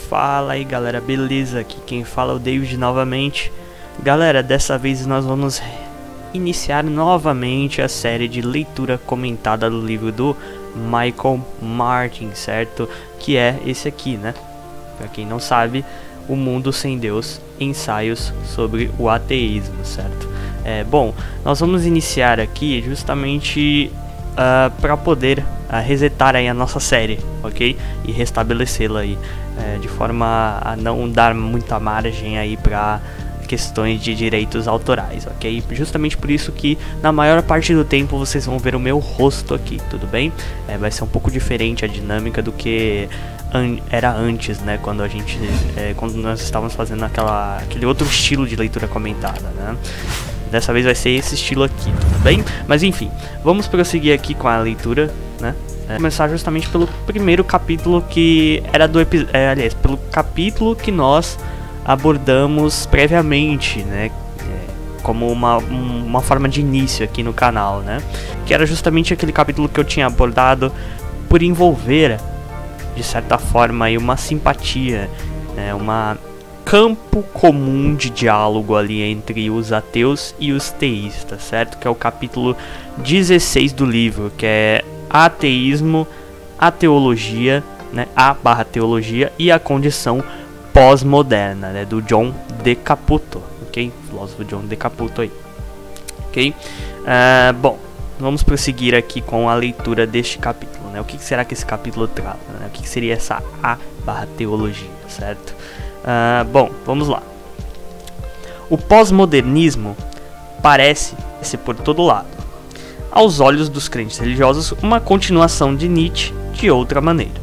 Fala aí galera, beleza? Aqui quem fala é o David novamente. Galera, dessa vez nós vamos iniciar novamente a série de leitura comentada do livro do Michael Martin, certo? Que é esse aqui, né? Pra quem não sabe, O Mundo Sem Deus, Ensaios sobre o Ateísmo, certo? Bom, nós vamos iniciar aqui justamente para poder resetar aí a nossa série, ok? E restabelecê-la aí, de forma a não dar muita margem aí para questões de direitos autorais, ok? Justamente por isso que na maior parte do tempo vocês vão ver o meu rosto aqui, tudo bem? Vai ser um pouco diferente a dinâmica do que era antes, né? Quando a gente, quando nós estávamos fazendo aquele outro estilo de leitura comentada, né? Dessa vez vai ser esse estilo aqui, tudo bem? Mas enfim, vamos prosseguir aqui com a leitura, né? Começar justamente pelo primeiro capítulo que era do aliás, pelo capítulo que nós abordamos previamente, né? Como uma forma de início aqui no canal, né? Que era justamente aquele capítulo que eu tinha abordado por envolver, de certa forma, aí, uma simpatia, né? Uma campo comum de diálogo ali entre os ateus e os teístas, certo? Que é o capítulo 16 do livro, que é Ateísmo, a Teologia, né? A/Teologia e a Condição Pós-Moderna, né? Do John de Caputo, ok? Filósofo John de Caputo aí, ok? Bom, vamos prosseguir aqui com a leitura deste capítulo, né? O que será que esse capítulo trata, né? O que seria essa A/Teologia, certo? Bom, vamos lá. O pós-modernismo parece ser por todo lado, aos olhos dos crentes religiosos, uma continuação de Nietzsche de outra maneira.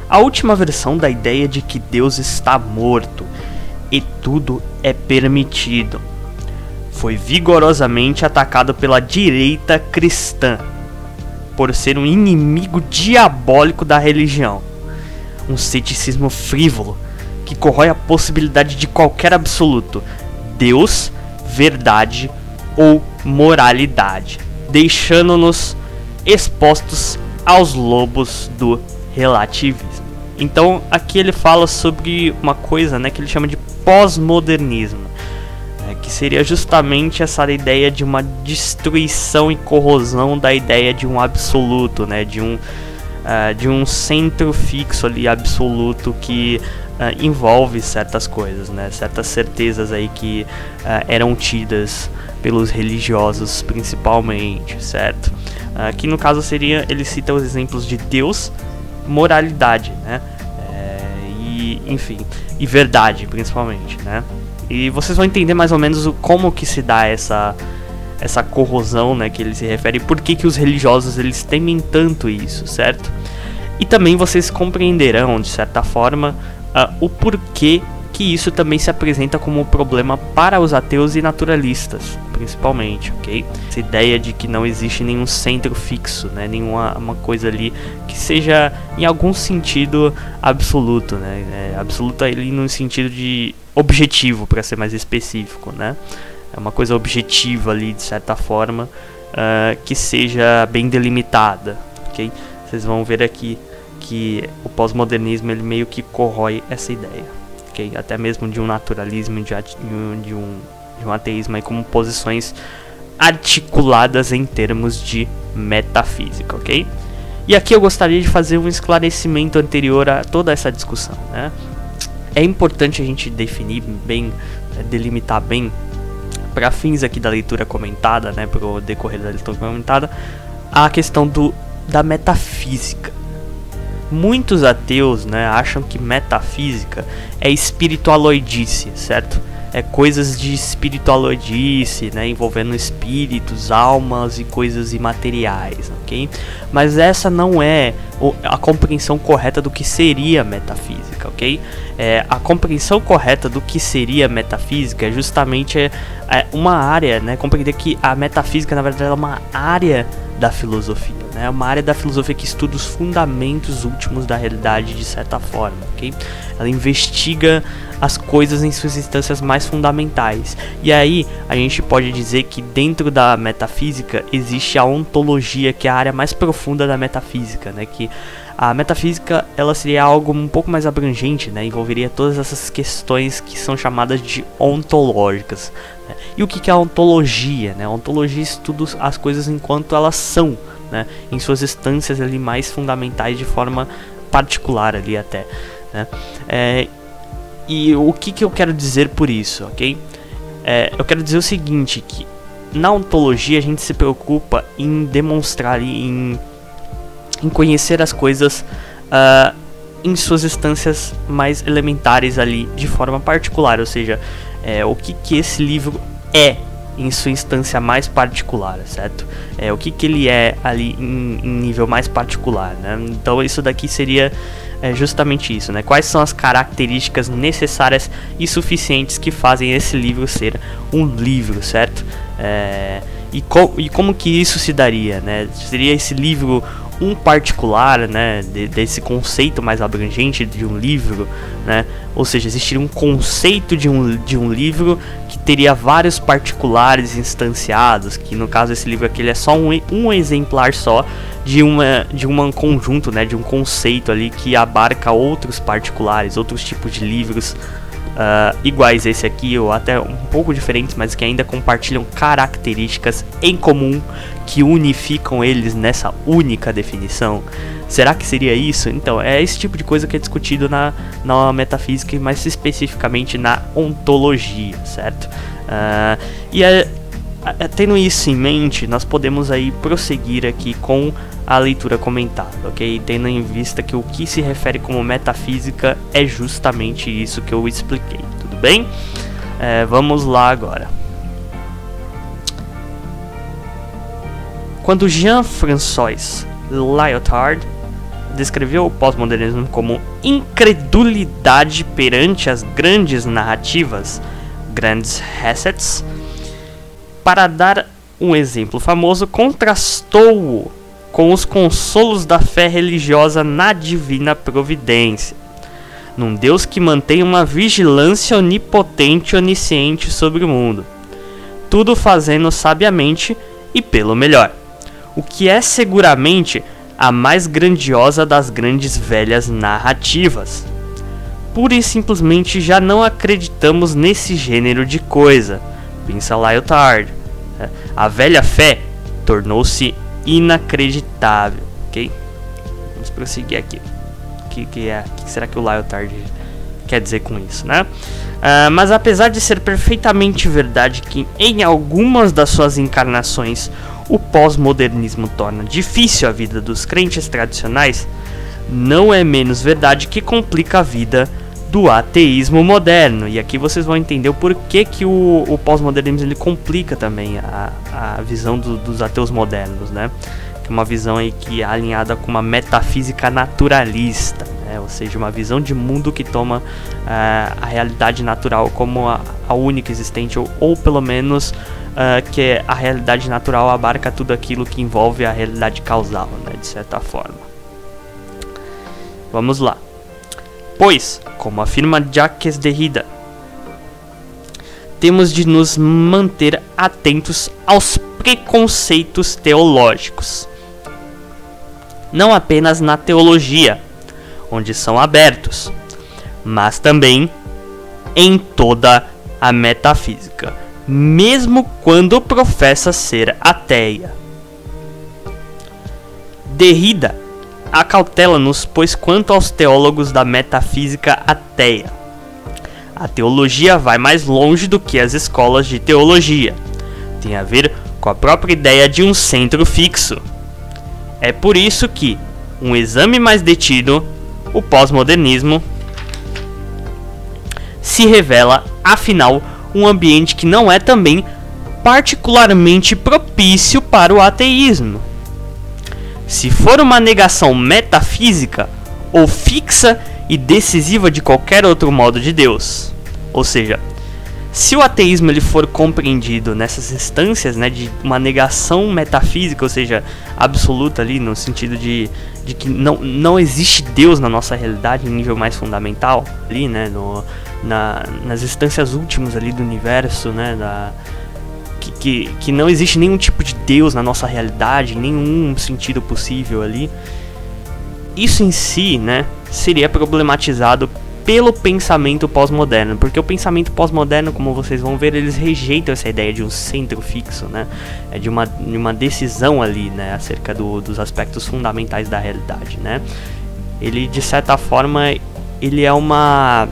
A última versão da ideia de que Deus está morto e tudo é permitido foi vigorosamente atacado pela direita cristã por ser um inimigo diabólico da religião, um ceticismo frívolo que corrói a possibilidade de qualquer absoluto, Deus, verdade ou moralidade, deixando-nos expostos aos lobos do relativismo. Então aqui ele fala sobre uma coisa, né, que ele chama de pós-modernismo, que seria justamente essa ideia de uma destruição e corrosão da ideia de um absoluto, né, de um centro fixo ali absoluto que envolve certas coisas, né, certas certezas aí que eram tidas pelos religiosos principalmente, certo? Aqui no caso seria, ele cita os exemplos de Deus, moralidade, né, e enfim, e verdade principalmente, né? E vocês vão entender mais ou menos como que se dá essa corrosão, né, que ele se refere, e por que os religiosos eles temem tanto isso, certo? E também vocês compreenderão, de certa forma, o porquê que isso também se apresenta como um problema para os ateus e naturalistas, principalmente, ok? Essa ideia de que não existe nenhum centro fixo, né? Nenhuma coisa ali que seja, em algum sentido, absoluto, né? Absoluto ali no sentido de objetivo, para ser mais específico, né? É uma coisa objetiva ali, de certa forma, que seja bem delimitada, ok? Vocês vão ver aqui que o pós-modernismo ele meio que corrói essa ideia, ok? Até mesmo de um naturalismo, de um ateísmo aí, como posições articuladas em termos de metafísica, ok? E aqui eu gostaria de fazer um esclarecimento anterior a toda essa discussão, né? É importante a gente definir bem, delimitar bem, para fins aqui da leitura comentada, né, para o decorrer da leitura comentada, a questão da metafísica. Muitos ateus, né, acham que metafísica é espiritualoidice, certo? É coisas de espiritualoidice, né, envolvendo espíritos, almas e coisas imateriais, ok? Mas essa não é a compreensão correta do que seria metafísica, ok? A compreensão correta do que seria metafísica é justamente uma área, né? Compreender que a metafísica, na verdade, é uma área da filosofia, né? É uma área da filosofia que estuda os fundamentos últimos da realidade, de certa forma, ok? Ela investiga as coisas em suas instâncias mais fundamentais. E aí a gente pode dizer que dentro da metafísica existe a ontologia, que é a área mais profunda da metafísica, né? Que A metafísica, ela seria algo um pouco mais abrangente, né? Envolveria todas essas questões que são chamadas de ontológicas, né? E o que é a ontologia, né? A ontologia estuda as coisas enquanto elas são, né? Em suas instâncias ali mais fundamentais, de forma particular ali até, né? E o que eu quero dizer por isso, ok? Eu quero dizer o seguinte, que na ontologia a gente se preocupa em demonstrar, em conhecer as coisas em suas instâncias mais elementares ali, de forma particular, ou seja, o que esse livro é em sua instância mais particular, certo? O que ele é ali em nível mais particular, né? Então isso daqui seria justamente isso, né? Quais são as características necessárias e suficientes que fazem esse livro ser um livro, certo? E como que isso se daria, né? Seria esse livro um particular, né, desse conceito mais abrangente de um livro, né? Ou seja, existiria um conceito de um livro que teria vários particulares instanciados, que no caso esse livro aqui ele é só um exemplar só de um conjunto, né, de um conceito ali que abarca outros particulares, outros tipos de livros iguais a esse aqui, ou até um pouco diferentes, mas que ainda compartilham características em comum que unificam eles nessa única definição. Será que seria isso? Então, é esse tipo de coisa que é discutido na metafísica, e mais especificamente na ontologia, certo? Tendo isso em mente, nós podemos aí prosseguir aqui com a leitura comentada, ok? Tendo em vista que o que se refere como metafísica é justamente isso que eu expliquei, tudo bem? Vamos lá agora. Quando Jean-François Lyotard descreveu o pós-modernismo como incredulidade perante as grandes narrativas, grandes assets, para dar um exemplo famoso, contrastou-o com os consolos da fé religiosa na divina providência, num Deus que mantém uma vigilância onipotente e onisciente sobre o mundo, tudo fazendo sabiamente e pelo melhor, o que é seguramente a mais grandiosa das grandes velhas narrativas. Pura e simplesmente já não acreditamos nesse gênero de coisa, pensa Lyotard. A velha fé tornou-se inacreditável, ok? Vamos prosseguir aqui. O que será que o Lyotard quer dizer com isso, né? Mas apesar de ser perfeitamente verdade que em algumas das suas encarnações o pós-modernismo torna difícil a vida dos crentes tradicionais, não é menos verdade que complica a vida do ateísmo moderno. E aqui vocês vão entender o porquê que o pós-modernismo ele complica também a visão dos ateus modernos, né? Que é uma visão aí que é alinhada com uma metafísica naturalista, né? Ou seja, uma visão de mundo que toma a realidade natural como a única existente, ou pelo menos que a realidade natural abarca tudo aquilo que envolve a realidade causal, né? De certa forma. Vamos lá. Pois, como afirma Jacques Derrida, temos de nos manter atentos aos preconceitos teológicos, não apenas na teologia, onde são abertos, mas também em toda a metafísica, mesmo quando professa ser ateia. Derrida acautela-nos, pois quanto aos teólogos da metafísica ateia, a teologia vai mais longe do que as escolas de teologia. Tem a ver com a própria ideia de um centro fixo. É por isso que, um exame mais detido, o pós-modernismo se revela, afinal, um ambiente que não é também particularmente propício para o ateísmo. Se for uma negação metafísica ou fixa e decisiva de qualquer outro modo de Deus, ou seja, se o ateísmo ele for compreendido nessas instâncias, né, de uma negação metafísica, ou seja, absoluta ali, no sentido de que não existe Deus na nossa realidade em nível mais fundamental, ali, né, nas instâncias últimas ali do universo, né, que não existe nenhum tipo de Deus na nossa realidade, em nenhum sentido possível ali. isso em si, né, seria problematizado pelo pensamento pós-moderno, porque o pensamento pós-moderno, como vocês vão ver, eles rejeitam essa ideia de um centro fixo, né, de uma decisão ali, né, acerca dos aspectos fundamentais da realidade, né. Ele, de certa forma, ele é uma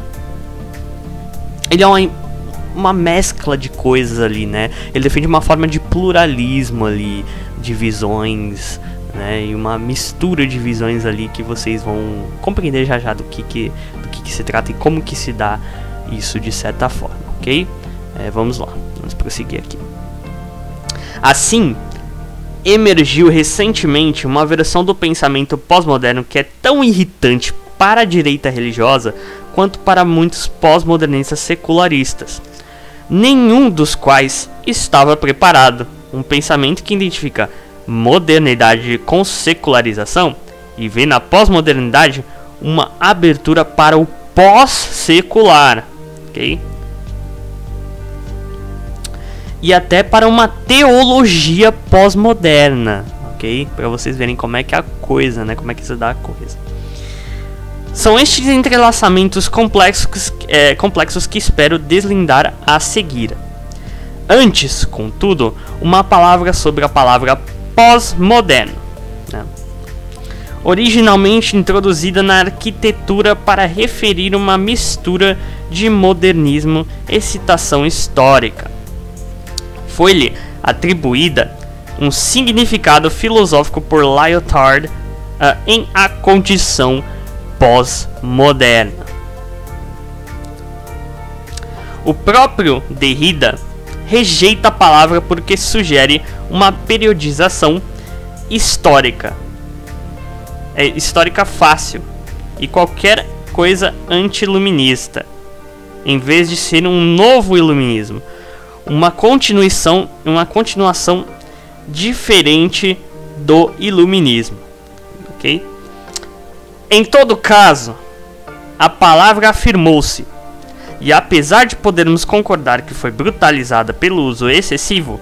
mescla de coisas ali, né. Ele defende uma forma de pluralismo ali, de visões, né, e uma mistura de visões ali que vocês vão compreender já do que se trata e como que se dá isso de certa forma, ok? Vamos lá, vamos prosseguir aqui. Assim, emergiu recentemente uma versão do pensamento pós-moderno que é tão irritante para a direita religiosa quanto para muitos pós-modernistas secularistas, nenhum dos quais estava preparado. Um pensamento que identifica modernidade com secularização e vê na pós-modernidade uma abertura para o pós-secular, ok? E até para uma teologia pós-moderna, ok? Para vocês verem como é que é a coisa, né? Como é que se dá a coisa. São estes entrelaçamentos complexos que espero deslindar a seguir. Antes, contudo, uma palavra sobre a palavra pós-moderno, né? Originalmente introduzida na arquitetura para referir uma mistura de modernismo e citação histórica. Foi-lhe atribuída um significado filosófico por Lyotard em A Condição Pós-Moderna. O próprio Derrida rejeita a palavra porque sugere uma periodização histórica. Histórica fácil e qualquer coisa anti-iluminista, em vez de ser um novo iluminismo, uma continuação diferente do iluminismo, ok? Em todo caso, a palavra afirmou-se, e apesar de podermos concordar que foi brutalizada pelo uso excessivo,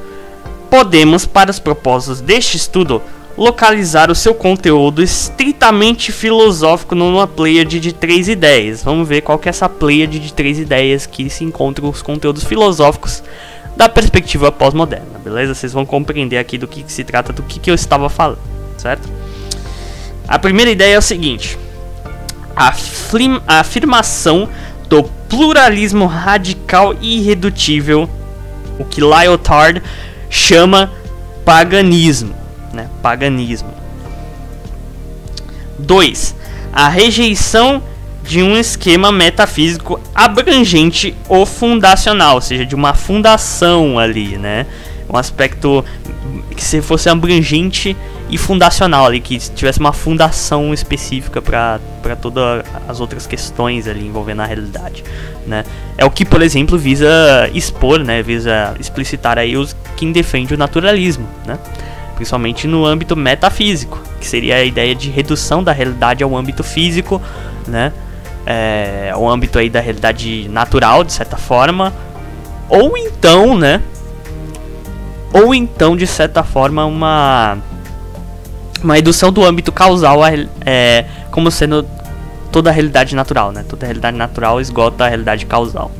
podemos, para os propósitos deste estudo, localizar o seu conteúdo estritamente filosófico numa pleiade de 3 ideias. Vamos ver qual que é essa pleiade de 3 ideias que se encontram os conteúdos filosóficos da perspectiva pós-moderna, beleza? Vocês vão compreender aqui do que se trata, do que eu estava falando, certo? A primeira ideia é o seguinte: a afirmação do pluralismo radical e irredutível, o que Lyotard chama paganismo, né? Paganismo. 2. A rejeição de um esquema metafísico abrangente ou fundacional, ou seja, de uma fundação ali, né? Um aspecto que se fosse abrangente e fundacional ali, que tivesse uma fundação específica para todas as outras questões ali envolvendo a realidade, né? É o que, por exemplo, visa expor, né? Visa explicitar aí quem defende o naturalismo, né? Principalmente no âmbito metafísico, que seria a ideia de redução da realidade ao âmbito físico, né? O âmbito aí da realidade natural, de certa forma, ou então, né? Ou então, de certa forma, uma redução do âmbito causal, como sendo toda a realidade natural, né? Toda a realidade natural esgota a realidade causal,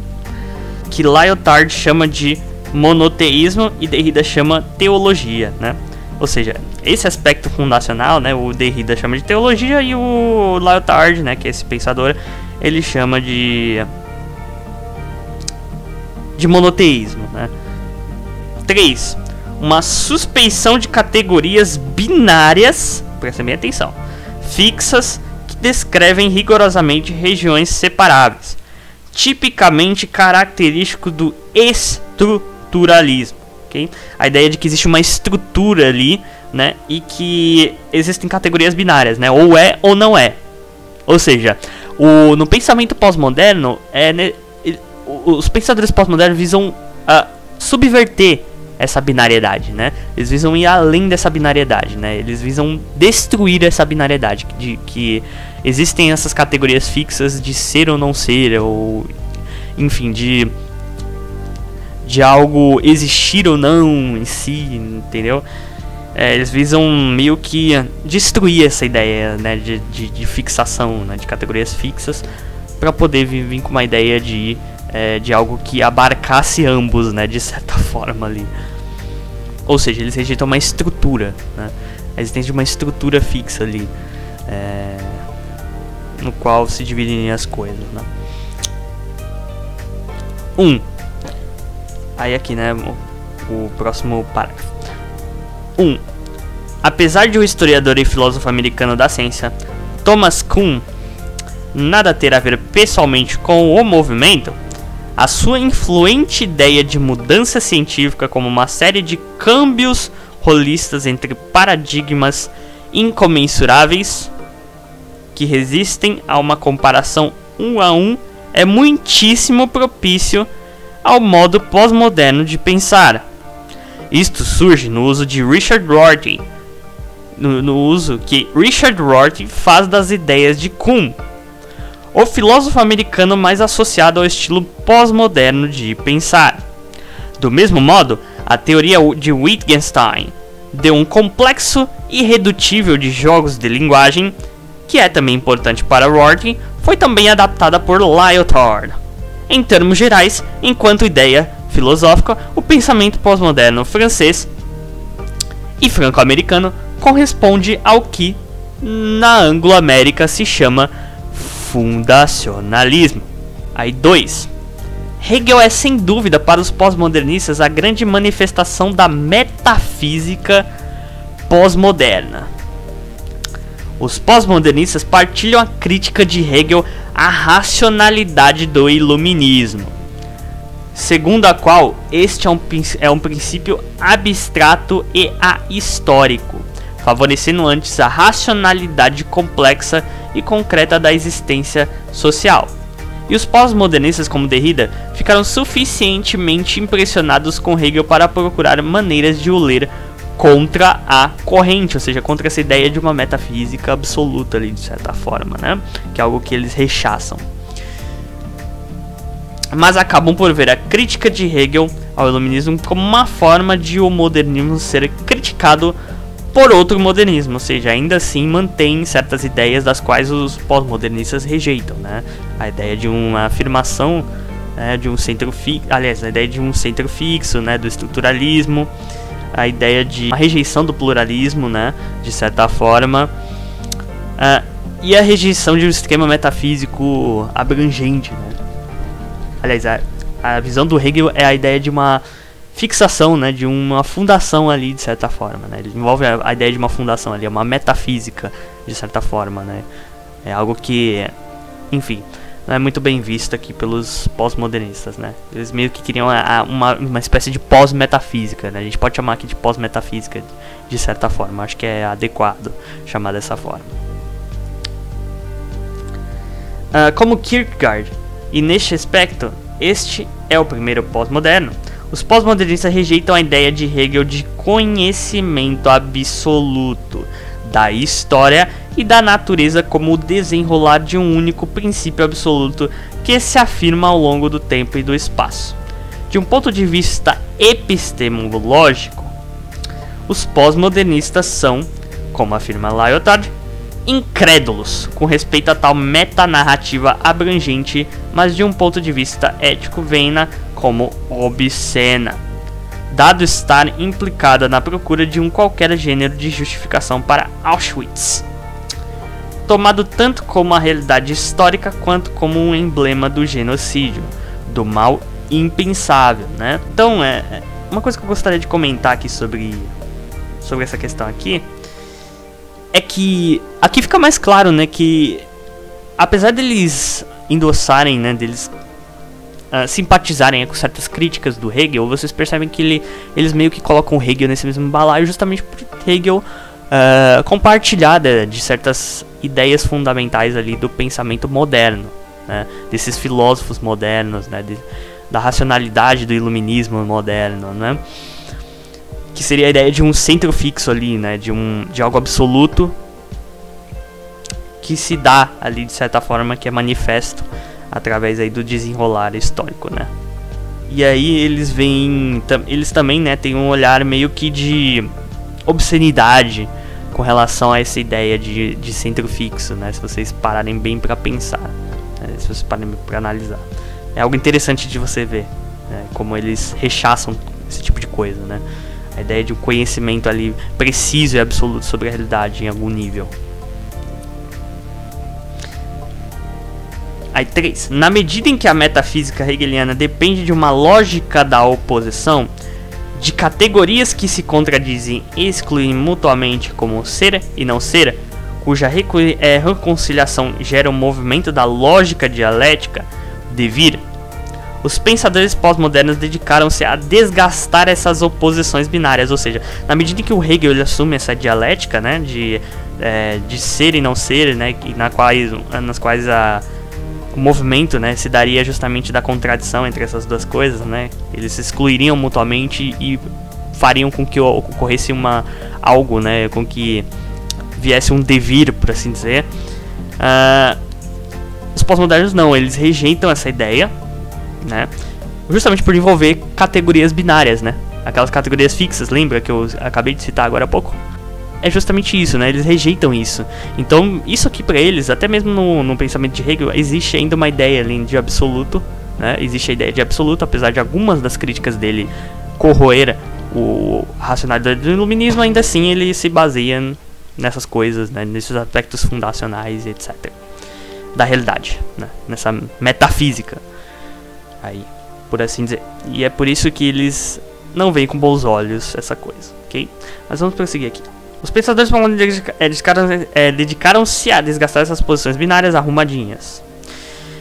que Lyotard chama de monoteísmo e Derrida chama teologia, né? Ou seja, esse aspecto fundacional, né, o Derrida chama de teologia e o Lyotard, né, que é esse pensador, ele chama de monoteísmo, né? 3. Uma suspeição de categorias binárias, prestem bem atenção, fixas, que descrevem rigorosamente regiões separáveis, tipicamente característico do estruturalismo. Okay? A ideia de que existe uma estrutura ali, né, e que existem categorias binárias, né, ou é ou não é. Ou seja, no pensamento pós-moderno, os pensadores pós-modernos visam subverter essa binariedade, né? Eles visam ir além dessa binariedade, né? Eles visam destruir essa binariedade, de que existem essas categorias fixas de ser ou não ser, ou enfim, de algo existir ou não em si, entendeu? eles visam meio que destruir essa ideia, né, de fixação, né, de categorias fixas, para poder vir com uma ideia de algo que abarcasse ambos, né, de certa forma ali. Ou seja, eles rejeitam uma estrutura, né, a existência de uma estrutura fixa ali, no qual se dividem as coisas, né. Aí aqui, né, o próximo parágrafo. 1. Apesar de o historiador e filósofo americano da ciência Thomas Kuhn nada ter a ver pessoalmente com o movimento, a sua influente ideia de mudança científica como uma série de câmbios holistas entre paradigmas incomensuráveis que resistem a uma comparação 1 a 1 é muitíssimo propício ao modo pós-moderno de pensar. Isto surge no uso de Richard Rorty, no uso que Richard Rorty faz das ideias de Kuhn, o filósofo americano mais associado ao estilo pós-moderno de pensar. Do mesmo modo, a teoria de Wittgenstein deu um complexo irredutível de jogos de linguagem, que é também importante para Rorty, foi também adaptada por Lyotard. Em termos gerais, enquanto ideia filosófica, o pensamento pós-moderno francês e franco-americano corresponde ao que na Anglo-América se chama fundacionalismo. Aí 2. Hegel é sem dúvida para os pós-modernistas a grande manifestação da metafísica pós-moderna. Os pós-modernistas partilham a crítica de Hegel à racionalidade do iluminismo, segundo a qual este é um princípio abstrato e ahistórico, favorecendo antes a racionalidade complexa e concreta da existência social. E os pós-modernistas como Derrida ficaram suficientemente impressionados com Hegel para procurar maneiras de o ler contra a corrente, ou seja, contra essa ideia de uma metafísica absoluta ali, de certa forma, né? Que é algo que eles rechaçam. Mas acabam por ver a crítica de Hegel ao iluminismo como uma forma de o modernismo ser criticado por outro modernismo, ou seja, ainda assim mantém certas ideias das quais os pós-modernistas rejeitam, né? A ideia de uma afirmação, né, de um centro fixo, aliás, a ideia de um centro fixo, né, do estruturalismo, a ideia de uma rejeição do pluralismo, né, de certa forma, e a rejeição de um esquema metafísico abrangente, né? Aliás, a visão do Hegel é a ideia de uma fixação, né, de uma fundação ali, de certa forma, né? Ele envolve a ideia de uma fundação ali, uma metafísica, de certa forma, né? É algo que, enfim, não é muito bem visto aqui pelos pós-modernistas, né? Eles meio que queriam uma espécie de pós-metafísica, né? A gente pode chamar aqui de pós-metafísica, de certa forma. Acho que é adequado chamar dessa forma. Como Kierkegaard, e neste aspecto, este é o primeiro pós-moderno. Os pós-modernistas rejeitam a ideia de Hegel de conhecimento absoluto da história e da natureza como o desenrolar de um único princípio absoluto que se afirma ao longo do tempo e do espaço. De um ponto de vista epistemológico, os pós-modernistas são, como afirma Lyotard, incrédulos com respeito a tal metanarrativa abrangente, mas de um ponto de vista ético vem-na como obscena, dado estar implicada na procura de um qualquer gênero de justificação para Auschwitz, tomado tanto como a realidade histórica quanto como um emblema do genocídio, do mal impensável, né? Então, uma coisa que eu gostaria de comentar aqui sobre essa questão aqui é que aqui fica mais claro, né, que apesar deles endossarem, né, deles simpatizarem com certas críticas do Hegel, vocês percebem que eles meio que colocam o Hegel nesse mesmo balaio justamente por Hegel compartilhar de certas ideias fundamentais ali do pensamento moderno, né, desses filósofos modernos, né, da racionalidade do iluminismo moderno, né, que seria a ideia de um centro fixo ali, né, de algo absoluto que se dá ali de certa forma, que é manifesto através aí do desenrolar histórico, né. E aí eles também, né, tem um olhar meio que de obscenidade com relação a essa ideia de centro fixo, né? Se vocês pararem bem para pensar, né? Se vocês pararem para analisar, é algo interessante de você ver, né? Como eles rechaçam esse tipo de coisa, né? A ideia de um conhecimento ali preciso e absoluto sobre a realidade em algum nível. Aí 3. Na medida em que a metafísica hegeliana depende de uma lógica da oposição, de categorias que se contradizem e excluem mutuamente como ser e não ser, cuja reconciliação gera um movimento da lógica dialética, devir, os pensadores pós-modernos dedicaram-se a desgastar essas oposições binárias, ou seja, na medida em que o Hegel ele assume essa dialética, né, de ser e não ser, né, nas quais o movimento, né, se daria justamente da contradição entre essas duas coisas, né, eles se excluiriam mutuamente e fariam com que ocorresse algo, né, com que viesse um devir, por assim dizer. Os pós-modernos não, eles rejeitam essa ideia, né, justamente por envolver categorias binárias, né, aquelas categorias fixas, lembra que eu acabei de citar agora há pouco? É justamente isso, né? Eles rejeitam isso. Então, isso aqui pra eles, até mesmo no pensamento de Hegel, existe ainda uma ideia ali de absoluto, né? Existe a ideia de absoluto, apesar de algumas das críticas dele corroer a racionalidade do iluminismo, ainda assim ele se baseia nessas coisas, né? Nesses aspectos fundacionais, etc. Da realidade, né? Nessa metafísica, aí, por assim dizer. E é por isso que eles não veem com bons olhos essa coisa, ok? Mas vamos prosseguir aqui. Os pensadores dedicaram-se a desgastar essas posições binárias arrumadinhas,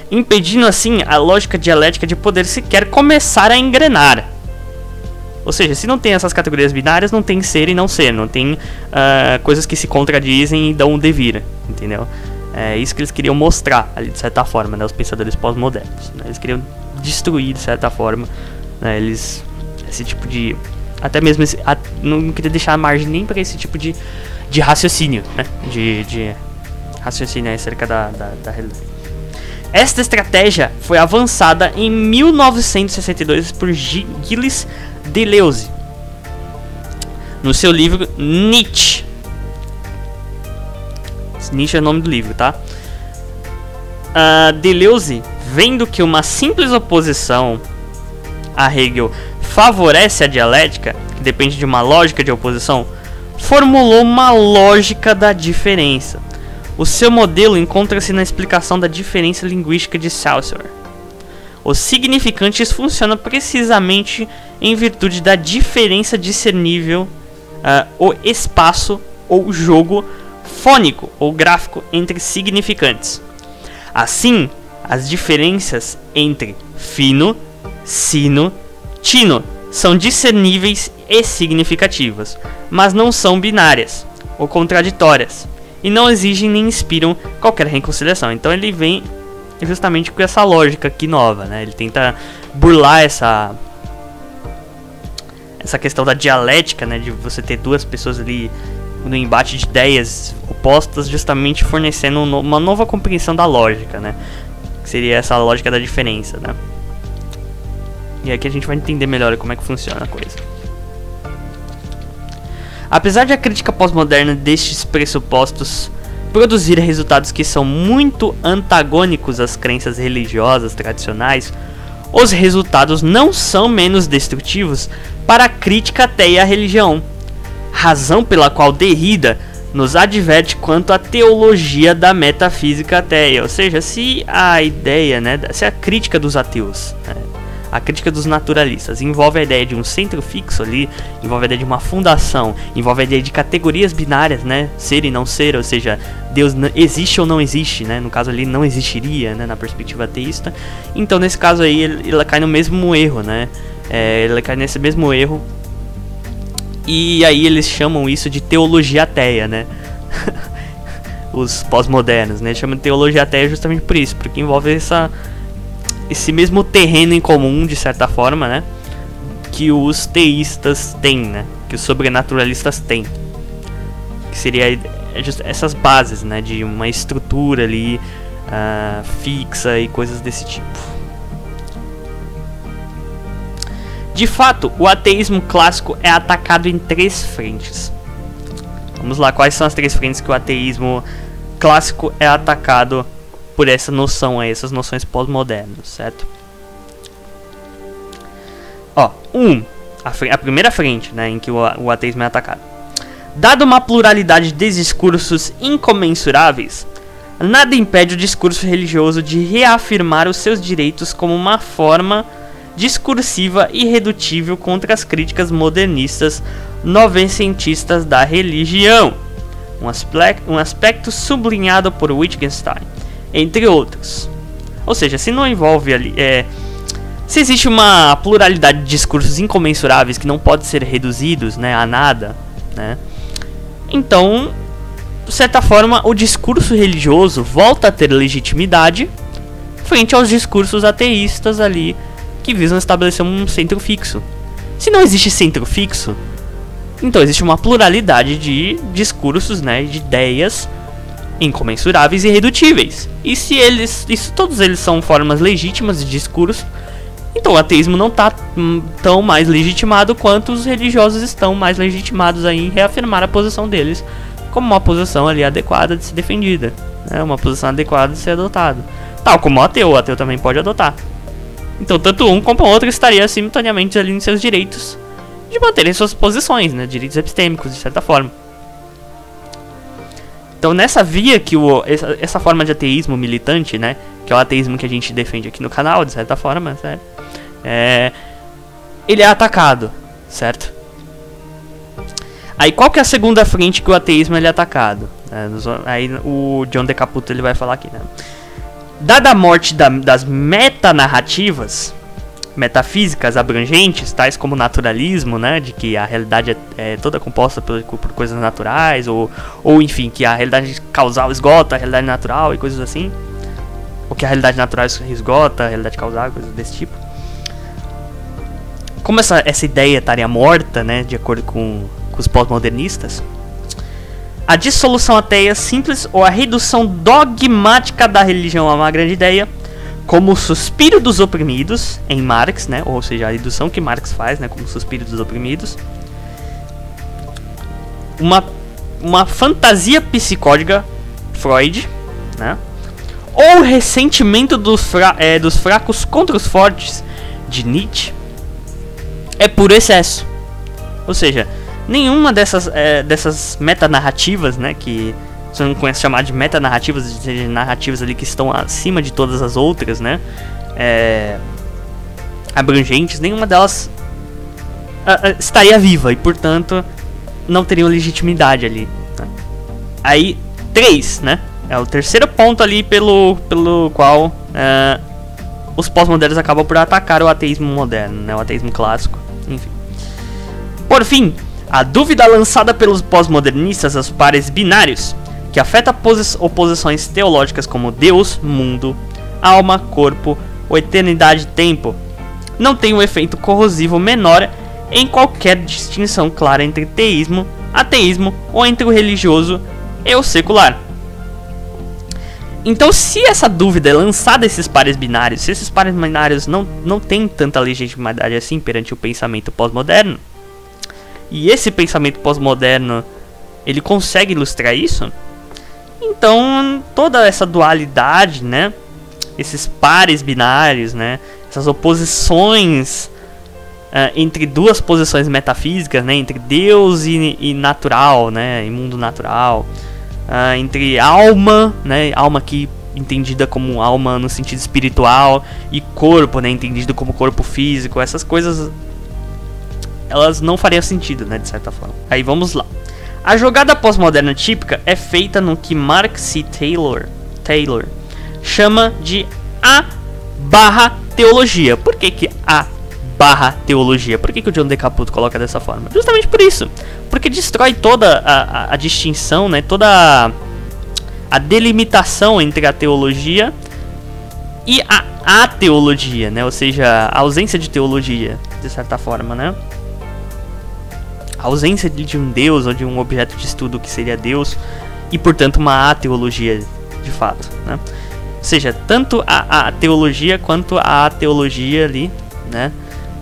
impedindo assim a lógica dialética de poder sequer começar a engrenar. Ou seja, se não tem essas categorias binárias, não tem ser e não ser, não tem coisas que se contradizem e dão um devir, entendeu? É isso que eles queriam mostrar ali, de certa forma, né, os pensadores pós-modernos, né? Eles queriam destruir, de certa forma, né, esse tipo de... Até mesmo não queria deixar margem nem para esse tipo de raciocínio, né? De raciocínio acerca da realidade. Esta estratégia foi avançada em 1962 por Gilles Deleuze, no seu livro Nietzsche. Nietzsche é o nome do livro, tá? Deleuze, vendo que uma simples oposição a Hegel favorece a dialética, que depende de uma lógica de oposição, formulou uma lógica da diferença. O seu modelo encontra-se na explicação da diferença linguística de Saussure. Os significantes funcionam precisamente em virtude da diferença discernível, o espaço ou jogo fônico ou gráfico entre significantes. Assim, as diferenças entre fino, sino, tino são discerníveis e significativas, mas não são binárias ou contraditórias, e não exigem nem inspiram qualquer reconciliação. Então ele vem justamente com essa lógica aqui nova, né? Ele tenta burlar essa questão da dialética, né? De você ter duas pessoas ali no embate de ideias opostas, justamente fornecendo uma nova compreensão da lógica, né? Que seria essa lógica da diferença, né? E aqui a gente vai entender melhor como é que funciona a coisa. Apesar de a crítica pós-moderna destes pressupostos produzir resultados que são muito antagônicos às crenças religiosas tradicionais, os resultados não são menos destrutivos para a crítica ateia à religião, razão pela qual Derrida nos adverte quanto à teologia da metafísica ateia, ou seja, se a ideia, né, se a crítica dos ateus, a crítica dos naturalistas envolve a ideia de um centro fixo ali, envolve a ideia de uma fundação, envolve a ideia de categorias binárias, né, ser e não ser, ou seja, Deus existe ou não existe, né, no caso ali não existiria, né, na perspectiva ateísta. Então nesse caso aí ela cai no mesmo erro, né, ela cai nesse mesmo erro, e aí eles chamam isso de teologia ateia, né. Os pós-modernos, né, chamam de teologia ateia justamente por isso, porque envolve esse mesmo terreno em comum, de certa forma, né, que os teístas têm, né, que os sobrenaturalistas têm, que seria essas bases, né, de uma estrutura ali fixa e coisas desse tipo. De fato, o ateísmo clássico é atacado em três frentes. Vamos lá, quais são as 3 frentes que o ateísmo clássico é atacado por essa noção aí, essas noções pós-modernas, certo? Ó, a primeira frente, né, em que o ateísmo é atacado. Dado uma pluralidade de discursos incomensuráveis, nada impede o discurso religioso de reafirmar os seus direitos como uma forma discursiva irredutível contra as críticas modernistas novecentistas da religião, um aspecto sublinhado por Wittgenstein, entre outros. Ou seja, se não envolve ali, se existe uma pluralidade de discursos incomensuráveis que não podem ser reduzidos, né, a nada, né, então, de certa forma, o discurso religioso volta a ter legitimidade frente aos discursos ateístas ali que visam estabelecer um centro fixo. Se não existe centro fixo, então existe uma pluralidade de discursos, né, de ideias incomensuráveis e irredutíveis. E se todos eles são formas legítimas de discurso, então o ateísmo não está tão mais legitimado quanto os religiosos estão mais legitimados aí em reafirmar a posição deles como uma posição ali adequada de ser defendida, né, uma posição adequada de ser adotada. Tal como o ateu também pode adotar. Então tanto um como o outro estaria simultaneamente ali em seus direitos de manterem suas posições, né, direitos epistêmicos de certa forma. Então nessa via que essa forma de ateísmo militante, né, que é o ateísmo que a gente defende aqui no canal, de certa forma, certo? Ele é atacado, certo? Aí qual que é a segunda frente que o ateísmo ele é atacado? Aí o John De Caputo ele vai falar aqui, né? Dada a morte das metanarrativas metafísicas abrangentes, tais como o naturalismo, né, de que a realidade é toda composta por coisas naturais, ou enfim, que a realidade causal esgota a realidade natural e coisas assim, ou que a realidade natural esgota a realidade causal, coisas desse tipo. Como essa ideia estaria morta, né, de acordo com os pós-modernistas, a dissolução ateia simples ou a redução dogmática da religião a uma grande ideia, como o suspiro dos oprimidos, em Marx, né, ou seja, a redução que Marx faz, né, como o suspiro dos oprimidos, uma fantasia psicótica, Freud, né, ou o ressentimento dos fracos contra os fortes, de Nietzsche, é puro excesso. Ou seja, nenhuma dessas metanarrativas, né, que você não conhece chamar de metanarrativas, de narrativas ali que estão acima de todas as outras, né, abrangentes, nenhuma delas estaria viva e, portanto, não teriam legitimidade ali, né? Aí, 3, né, é o terceiro ponto ali pelo qual os pós-modernos acabam por atacar o ateísmo moderno, né, o ateísmo clássico, enfim. Por fim, a dúvida lançada pelos pós-modernistas aos pares binários, que afeta oposições teológicas como Deus, mundo, alma, corpo ou eternidade, tempo, não tem um efeito corrosivo menor em qualquer distinção clara entre teísmo, ateísmo ou entre o religioso e o secular. Então, se essa dúvida é lançada a esses pares binários, se esses pares binários não têm tanta legitimidade assim perante o pensamento pós-moderno, e esse pensamento pós-moderno ele consegue ilustrar isso, então toda essa dualidade, né, esses pares binários, né, essas oposições entre duas posições metafísicas, né, entre Deus e natural, né, e mundo natural, entre alma, né, alma aqui entendida como alma no sentido espiritual, e corpo, né, entendido como corpo físico, essas coisas elas não fariam sentido, né, de certa forma. Aí vamos lá. A jogada pós-moderna típica é feita no que Marx e Taylor chama de A/teologia. Por que A/teologia? Por que o John De Caputo coloca dessa forma? Justamente por isso. Porque destrói toda a distinção, né, toda a delimitação entre a teologia e a ateologia, né, ou seja, a ausência de teologia, de certa forma, né? A ausência de um Deus ou de um objeto de estudo que seria Deus, e portanto uma ateologia de fato, né? Ou seja, tanto a teologia quanto a ateologia ali, né,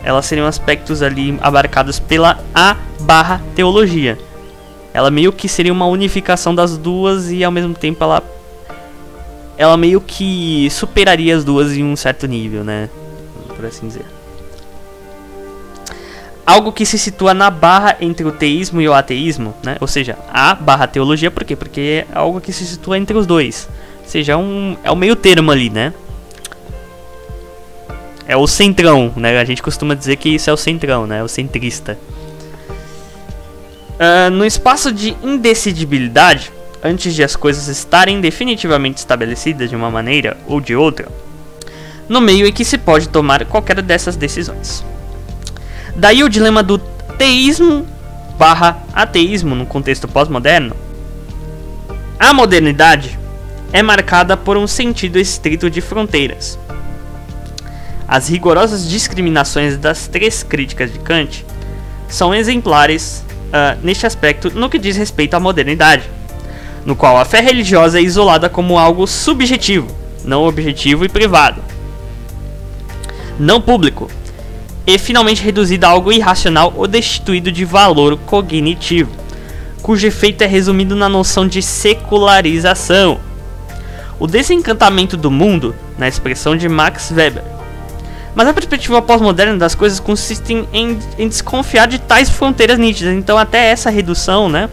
elas seriam aspectos ali abarcados pela A/teologia. ela meio que seria uma unificação das duas e ao mesmo tempo ela meio que superaria as duas em um certo nível, né? Por assim dizer. Algo que se situa na barra entre o teísmo e o ateísmo, né? Ou seja, a barra teologia, por quê? Porque é algo que se situa entre os dois. Ou seja, é o meio termo ali, né? É o centrão, né? A gente costuma dizer que isso é o centrão, né? O centrista. No espaço de indecidibilidade, antes de as coisas estarem definitivamente estabelecidas de uma maneira ou de outra, no meio em que se pode tomar qualquer dessas decisões. Daí o dilema do teísmo barra ateísmo no contexto pós-moderno. A modernidade é marcada por um sentido estrito de fronteiras. As rigorosas discriminações das 3 críticas de Kant são exemplares neste aspecto no que diz respeito à modernidade, no qual a fé religiosa é isolada como algo subjetivo, não objetivo e privado, não público, e finalmente reduzida a algo irracional ou destituído de valor cognitivo, cujo efeito é resumido na noção de secularização. O desencantamento do mundo, na expressão de Max Weber. Mas a perspectiva pós-moderna das coisas consiste em desconfiar de tais fronteiras nítidas. Então até essa redução, né?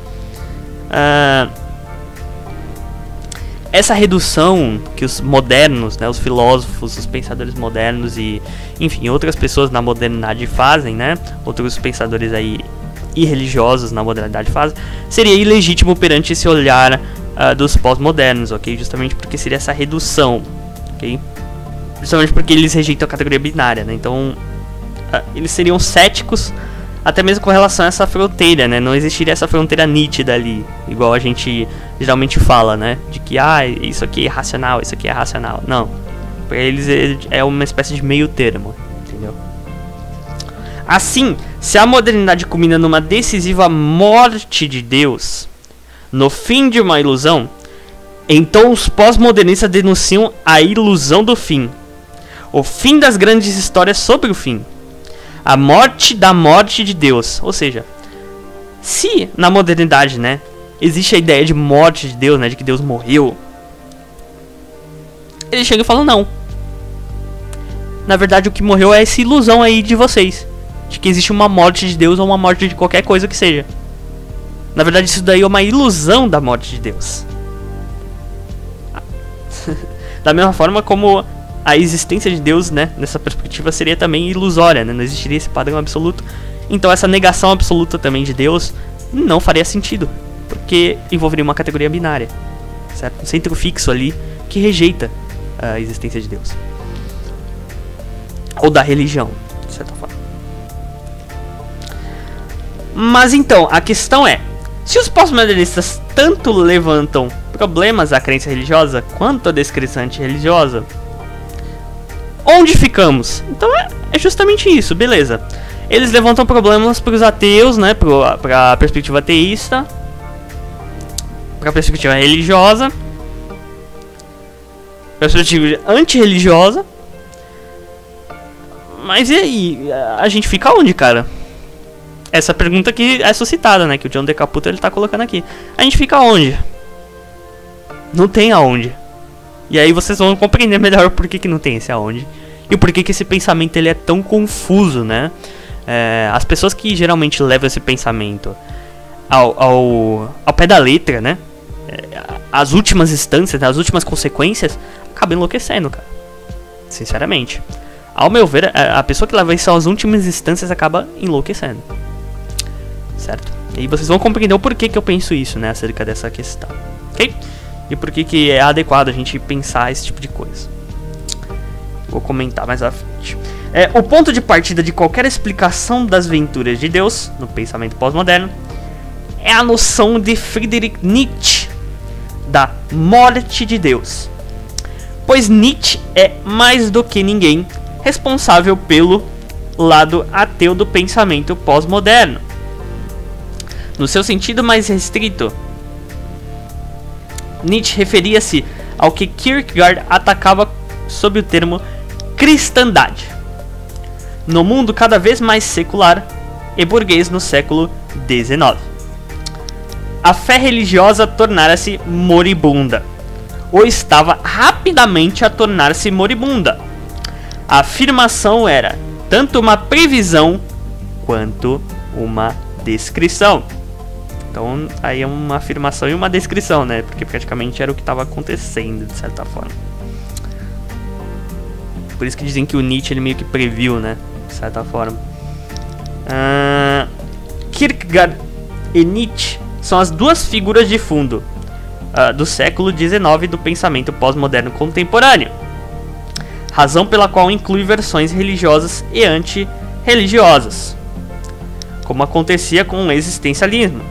Essa redução que os modernos, né, os filósofos, os pensadores modernos e, enfim, outras pessoas na modernidade fazem, né? Outros pensadores aí irreligiosos na modernidade fazem, seria ilegítimo perante esse olhar dos pós-modernos, ok? Justamente porque seria essa redução, ok? Justamente porque eles rejeitam a categoria binária, né? Então, eles seriam céticos até mesmo com relação a essa fronteira, né? Não existiria essa fronteira nítida ali, igual a gente geralmente fala, né? De que, isso aqui é racional, isso aqui é racional. Não. Para eles é uma espécie de meio termo, entendeu? Assim, se a modernidade culmina numa decisiva morte de Deus, no fim de uma ilusão, então os pós-modernistas denunciam a ilusão do fim. O fim das grandes histórias sobre o fim. A morte da morte de Deus. Ou seja, se na modernidade, né, existe a ideia de morte de Deus, né, de que Deus morreu, eles chegam e falam não. Na verdade o que morreu é essa ilusão aí de vocês, de que existe uma morte de Deus ou uma morte de qualquer coisa que seja. Na verdade isso daí é uma ilusão da morte de Deus. Da mesma forma como a existência de Deus, né, nessa perspectiva seria também ilusória, né, não existiria esse padrão absoluto. Então essa negação absoluta também de Deus não faria sentido, porque envolveria uma categoria binária, certo? Um centro fixo ali que rejeita a existência de Deus. Ou da religião, de certa forma. Mas então, a questão é, se os pós-modernistas tanto levantam problemas à crença religiosa quanto à descrição antirreligiosa, onde ficamos? Então é justamente isso, beleza. Eles levantam problemas para os ateus, né, para a perspectiva ateísta, para a perspectiva religiosa, para a perspectiva antirreligiosa. Mas e aí? A gente fica onde, cara? Essa pergunta que é suscitada, né, que o John Decaputo ele tá colocando aqui. A gente fica onde? Não tem aonde. E aí vocês vão compreender melhor por que não tem esse aonde. E por que esse pensamento ele é tão confuso, né? As pessoas que geralmente levam esse pensamento ao pé da letra, né? As últimas instâncias, as últimas consequências, acabam enlouquecendo, cara. Sinceramente. Ao meu ver, a pessoa que leva isso às últimas instâncias acaba enlouquecendo. Certo? E aí vocês vão compreender o porquê que eu penso isso, né? Acerca dessa questão. Ok? E por que é adequado a gente pensar esse tipo de coisa. Vou comentar mais à frente. O ponto de partida de qualquer explicação das venturas de Deus, no pensamento pós-moderno, é a noção de Friedrich Nietzsche, da morte de Deus. Pois Nietzsche é, mais do que ninguém, responsável pelo lado ateu do pensamento pós-moderno. No seu sentido mais restrito, Nietzsche referia-se ao que Kierkegaard atacava sob o termo cristandade, no mundo cada vez mais secular e burguês no século XIX. a fé religiosa tornara-se moribunda, ou estava rapidamente a tornar-se moribunda. A afirmação era tanto uma previsão quanto uma descrição. Então aí é uma afirmação e uma descrição, né? Porque praticamente era o que estava acontecendo, de certa forma. Por isso que dizem que o Nietzsche ele meio que previu, né? De certa forma. Kierkegaard e Nietzsche são as duas figuras de fundo do século XIX do pensamento pós-moderno contemporâneo. Razão pela qual inclui versões religiosas e anti-religiosas, como acontecia com o existencialismo.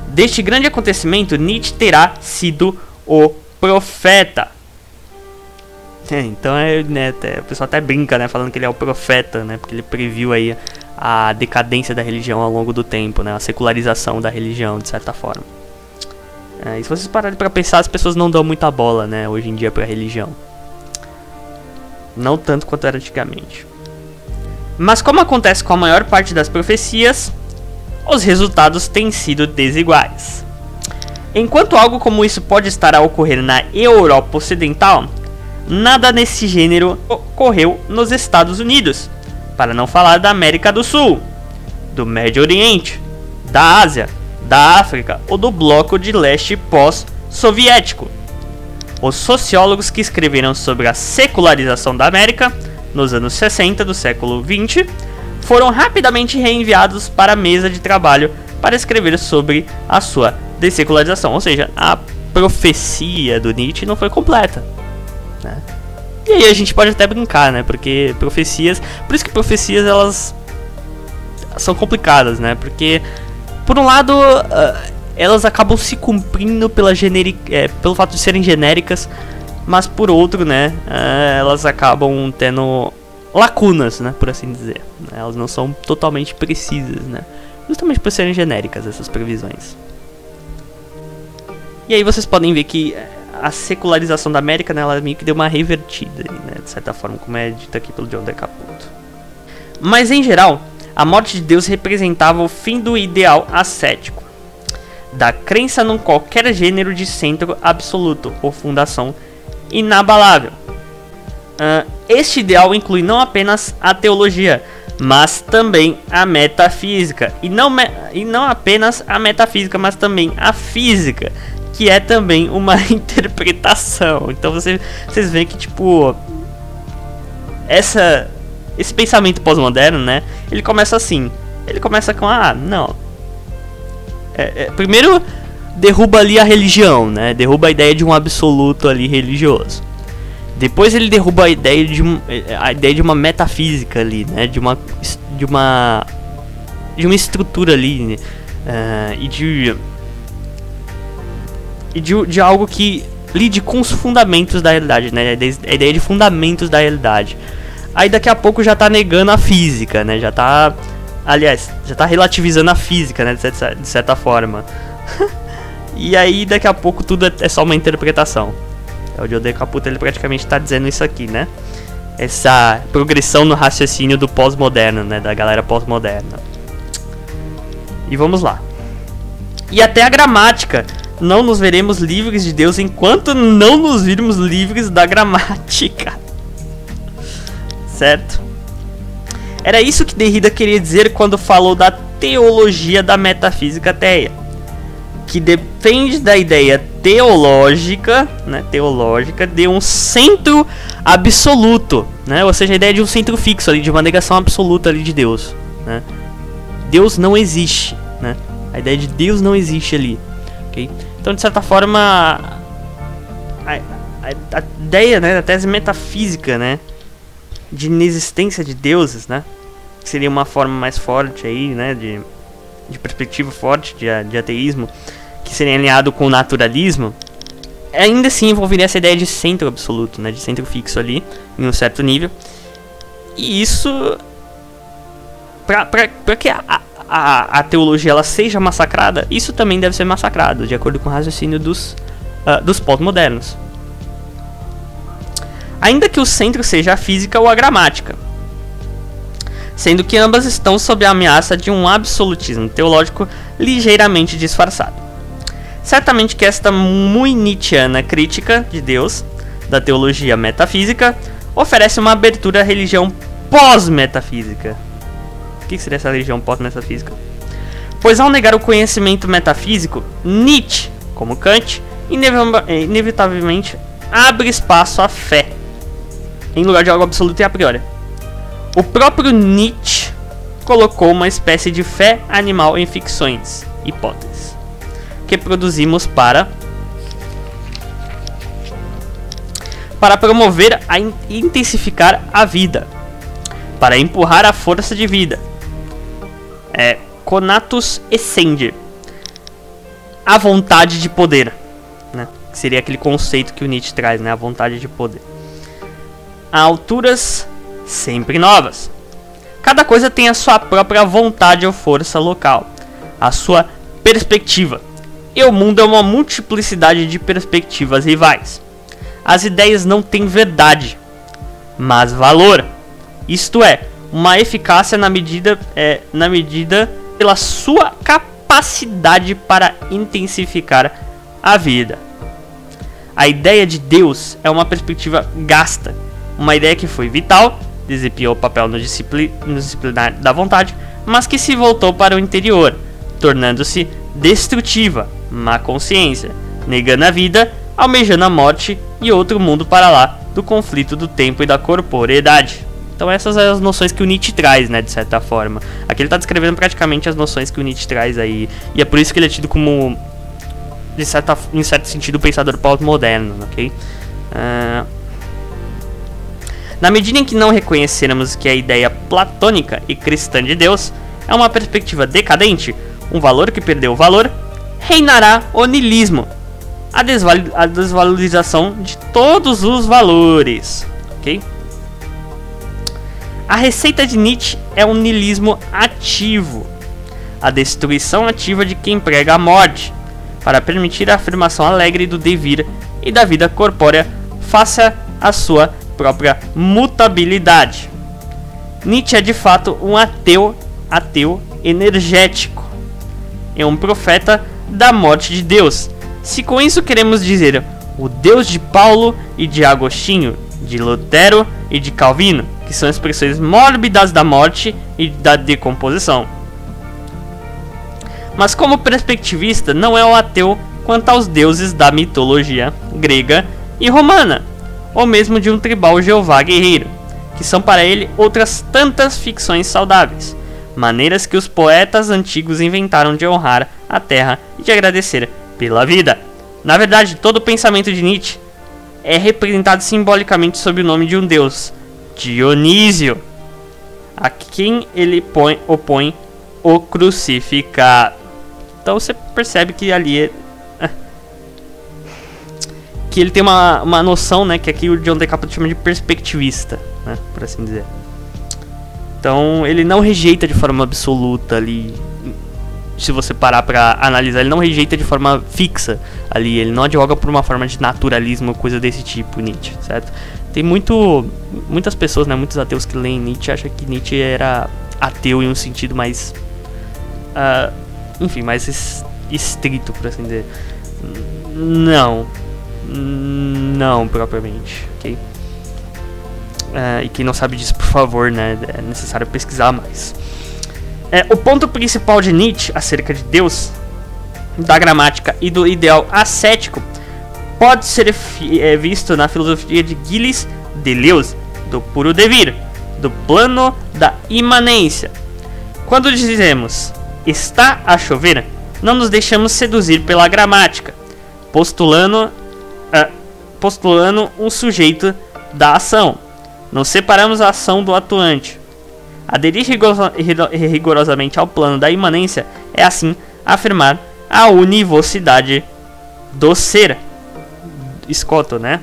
Deste grande acontecimento, Nietzsche terá sido o profeta. Então o pessoal até brinca, né, falando que ele é o profeta, né, porque ele previu aí a decadência da religião ao longo do tempo, né, a secularização da religião, de certa forma. E se vocês pararem para pensar, as pessoas não dão muita bola, né, hoje em dia para a religião. Não tanto quanto era antigamente. Mas como acontece com a maior parte das profecias, os resultados têm sido desiguais. Enquanto algo como isso pode estar a ocorrer na Europa Ocidental, nada nesse gênero ocorreu nos Estados Unidos, para não falar da América do Sul, do Médio Oriente, da Ásia, da África ou do bloco de leste pós-soviético. Os sociólogos que escreveram sobre a secularização da América nos anos 60 do século XX foram rapidamente reenviados para a mesa de trabalho para escrever sobre a sua dessecularização, ou seja, a profecia do Nietzsche não foi completa, né? E aí a gente pode até brincar, né? Porque profecias, por isso que profecias elas são complicadas, né? Porque por um lado elas acabam se cumprindo pelo fato de serem genéricas, mas por outro, né, elas acabam tendo lacunas, né, por assim dizer. Elas não são totalmente precisas, né, justamente por serem genéricas essas previsões. E aí vocês podem ver que a secularização da América, né, ela meio que deu uma revertida, né, de certa forma, como é dito aqui pelo Jon Caputo. Mas em geral, a morte de Deus representava o fim do ideal ascético, da crença num qualquer gênero de centro absoluto ou fundação inabalável. Este ideal inclui não apenas a teologia, mas também a metafísica, e não apenas a metafísica, mas também a física, que é também uma interpretação. Então vocês veem que tipo esse pensamento pós-moderno, né, ele começa assim, ele começa com primeiro derruba ali a religião, né? Derruba a ideia de um absoluto ali religioso. Depois ele derruba a ideia de uma metafísica ali, né? De uma estrutura ali, de algo que lide com os fundamentos da realidade, né? A ideia de fundamentos da realidade. Aí daqui a pouco já tá negando a física, né? Já tá relativizando a física, né, de certa forma. E aí daqui a pouco tudo é só uma interpretação. O Jon Caputo ele praticamente está dizendo isso aqui, né? Essa progressão no raciocínio do pós-moderno, né, da galera pós-moderna. E vamos lá. E até a gramática. Não nos veremos livres de Deus enquanto não nos virmos livres da gramática. Certo? Era isso que Derrida queria dizer quando falou da teologia da metafísica ateia, que depende da ideia teológica, né, de um centro absoluto, né, ou seja, a ideia de um centro fixo ali, de uma negação absoluta ali de Deus, né? Deus não existe, né? A ideia de Deus não existe ali, ok? Então, de certa forma, a ideia, né, da tese metafísica, né, de inexistência de deuses, né, que seria uma forma mais forte aí, né, de perspectiva forte de ateísmo, que seria alinhado com o naturalismo, ainda assim envolveria essa ideia de centro absoluto, né, de centro fixo ali, em um certo nível. E isso, para que a teologia ela seja massacrada, isso também deve ser massacrado, de acordo com o raciocínio dos pós-modernos. Ainda que o centro seja a física ou a gramática. sendo que ambas estão sob a ameaça de um absolutismo teológico ligeiramente disfarçado. Certamente que esta muito nietzschiana crítica de Deus, da teologia metafísica, oferece uma abertura à religião pós-metafísica. O que seria essa religião pós-metafísica? Pois ao negar o conhecimento metafísico, Nietzsche, como Kant, inevitavelmente abre espaço à fé, em lugar de algo absoluto e a priori. O próprio Nietzsche colocou uma espécie de fé animal em ficções, hipóteses, que produzimos para promover e intensificar a vida, para empurrar a força de vida. Conatus essendi, a vontade de poder, né? Que seria aquele conceito que o Nietzsche traz, né? A vontade de poder. A alturas sempre novas. Cada coisa tem a sua própria vontade ou força local, a sua perspectiva. E o mundo é uma multiplicidade de perspectivas rivais. As ideias não têm verdade, mas valor. Isto é, uma eficácia na medida pela sua capacidade para intensificar a vida. A ideia de Deus é uma perspectiva gasta, uma ideia que foi vital, desempenhou o papel no disciplinar da vontade, mas que se voltou para o interior, tornando-se destrutiva, má consciência, negando a vida, almejando a morte e outro mundo para lá do conflito do tempo e da corporeidade. Então essas são as noções que o Nietzsche traz, né, de certa forma. Aqui ele está descrevendo praticamente as noções que o Nietzsche traz aí, e é por isso que ele é tido como, em certo sentido, o pensador pós-moderno, ok? Na medida em que não reconhecermos que a ideia platônica e cristã de Deus é uma perspectiva decadente, um valor que perdeu o valor, reinará o niilismo, a desvalorização de todos os valores, ok? A receita de Nietzsche é um niilismo ativo, a destruição ativa de quem prega a morte, para permitir a afirmação alegre do devir e da vida corpórea face à sua própria mutabilidade. Nietzsche é de fato um ateu energético, é um profeta da morte de Deus. Se com isso queremos dizer o Deus de Paulo e de Agostinho, de Lutero e de Calvino, que são expressões mórbidas da morte e da decomposição. Mas como perspectivista, não é um ateu quanto aos deuses da mitologia grega e romana, ou mesmo de um tribal Jeová guerreiro, que são para ele outras tantas ficções saudáveis, maneiras que os poetas antigos inventaram de honrar a terra e de agradecer pela vida. Na verdade, todo o pensamento de Nietzsche é representado simbolicamente sob o nome de um deus, Dionísio, a quem ele opõe o crucificado. Então você percebe que ali que ele tem uma noção, né, que aqui o John Caput chama de perspectivista, né, por assim dizer. Então ele não rejeita de forma absoluta ali, se você parar pra analisar, ele não rejeita de forma fixa ali, ele não advoga por uma forma de naturalismo, coisa desse tipo, Nietzsche, certo? Tem muitas pessoas, né, muitos ateus que leem Nietzsche acham que Nietzsche era ateu em um sentido mais, enfim, mais estrito, por assim dizer. Não propriamente, ok? E quem não sabe disso, por favor, né, é necessário pesquisar mais. O ponto principal de Nietzsche acerca de Deus, da gramática e do ideal ascético pode ser visto na filosofia de Gilles Deleuze, do puro devir, do plano da imanência. Quando dizemos está a chover, não nos deixamos seduzir pela gramática, postulando um sujeito da ação. Não separamos a ação do atuante. Aderir rigorosamente ao plano da imanência é assim afirmar a univocidade do ser, Scotto, né?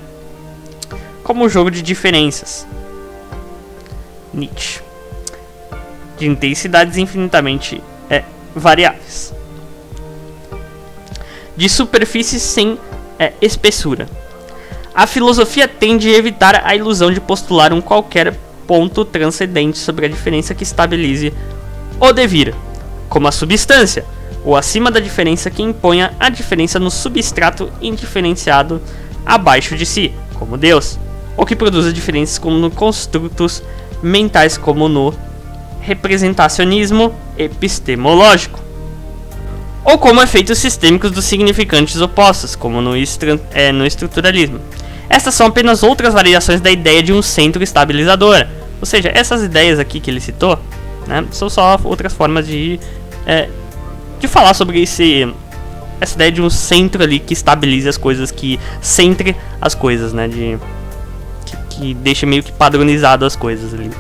Como um jogo de diferenças, Nietzsche, de intensidades infinitamente variáveis, de superfície sem espessura. A filosofia tende a evitar a ilusão de postular um qualquer ponto transcendente sobre a diferença que estabilize o devir, como a substância, ou acima da diferença que imponha a diferença no substrato indiferenciado abaixo de si, como Deus, ou que produza diferenças como no construtos mentais, como no representacionismo epistemológico, ou como efeitos sistêmicos dos significantes opostos, como no estruturalismo. Essas são apenas outras variações da ideia de um centro estabilizador, ou seja, essas ideias aqui que ele citou, né, são só outras formas de falar sobre essa ideia de um centro ali que estabilize as coisas, que centre as coisas, né, que deixa meio que padronizado as coisas ali,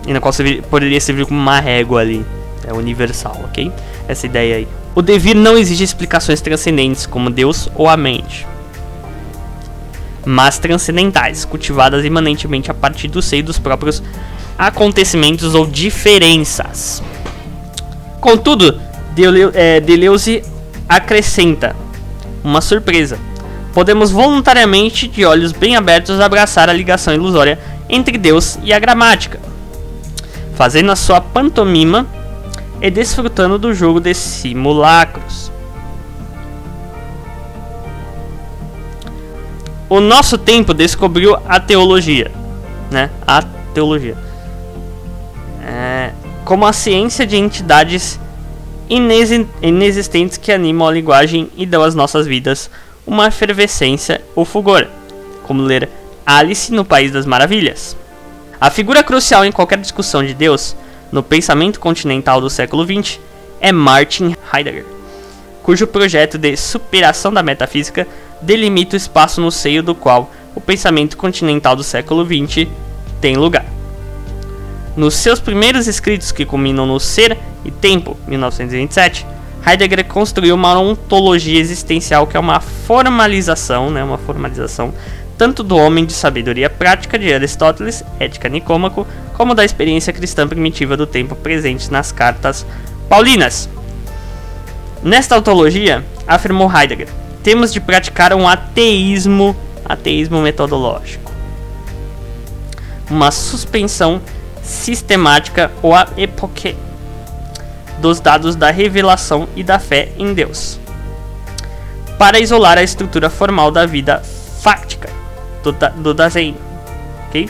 e na qual poderia servir como uma régua ali, universal, ok? Essa ideia aí. O devir não exige explicações transcendentes como Deus ou a mente, mas transcendentais, cultivadas imanentemente a partir do seio dos próprios acontecimentos ou diferenças. Contudo, Deleuze acrescenta uma surpresa. Podemos voluntariamente, de olhos bem abertos, abraçar a ligação ilusória entre Deus e a gramática, fazendo a sua pantomima e desfrutando do jogo de simulacros. O nosso tempo descobriu a teologia, né? A teologia como a ciência de entidades inexistentes que animam a linguagem e dão às nossas vidas uma efervescência ou fulgor, como ler Alice no País das Maravilhas. A figura crucial em qualquer discussão de Deus no pensamento continental do século XX é Martin Heidegger, cujo projeto de superação da metafísica delimita o espaço no seio do qual o pensamento continental do século XX tem lugar. Nos seus primeiros escritos, que culminam no Ser e Tempo, 1927, Heidegger construiu uma ontologia existencial que é uma formalização tanto do homem de sabedoria prática de Aristóteles, Ética Nicômaco, como da experiência cristã primitiva do tempo presente nas cartas paulinas. Nesta ontologia, afirmou Heidegger, temos de praticar um ateísmo metodológico, uma suspensão sistemática ou a epoque dos dados da revelação e da fé em Deus, para isolar a estrutura formal da vida fáctica do Dasein. Okay?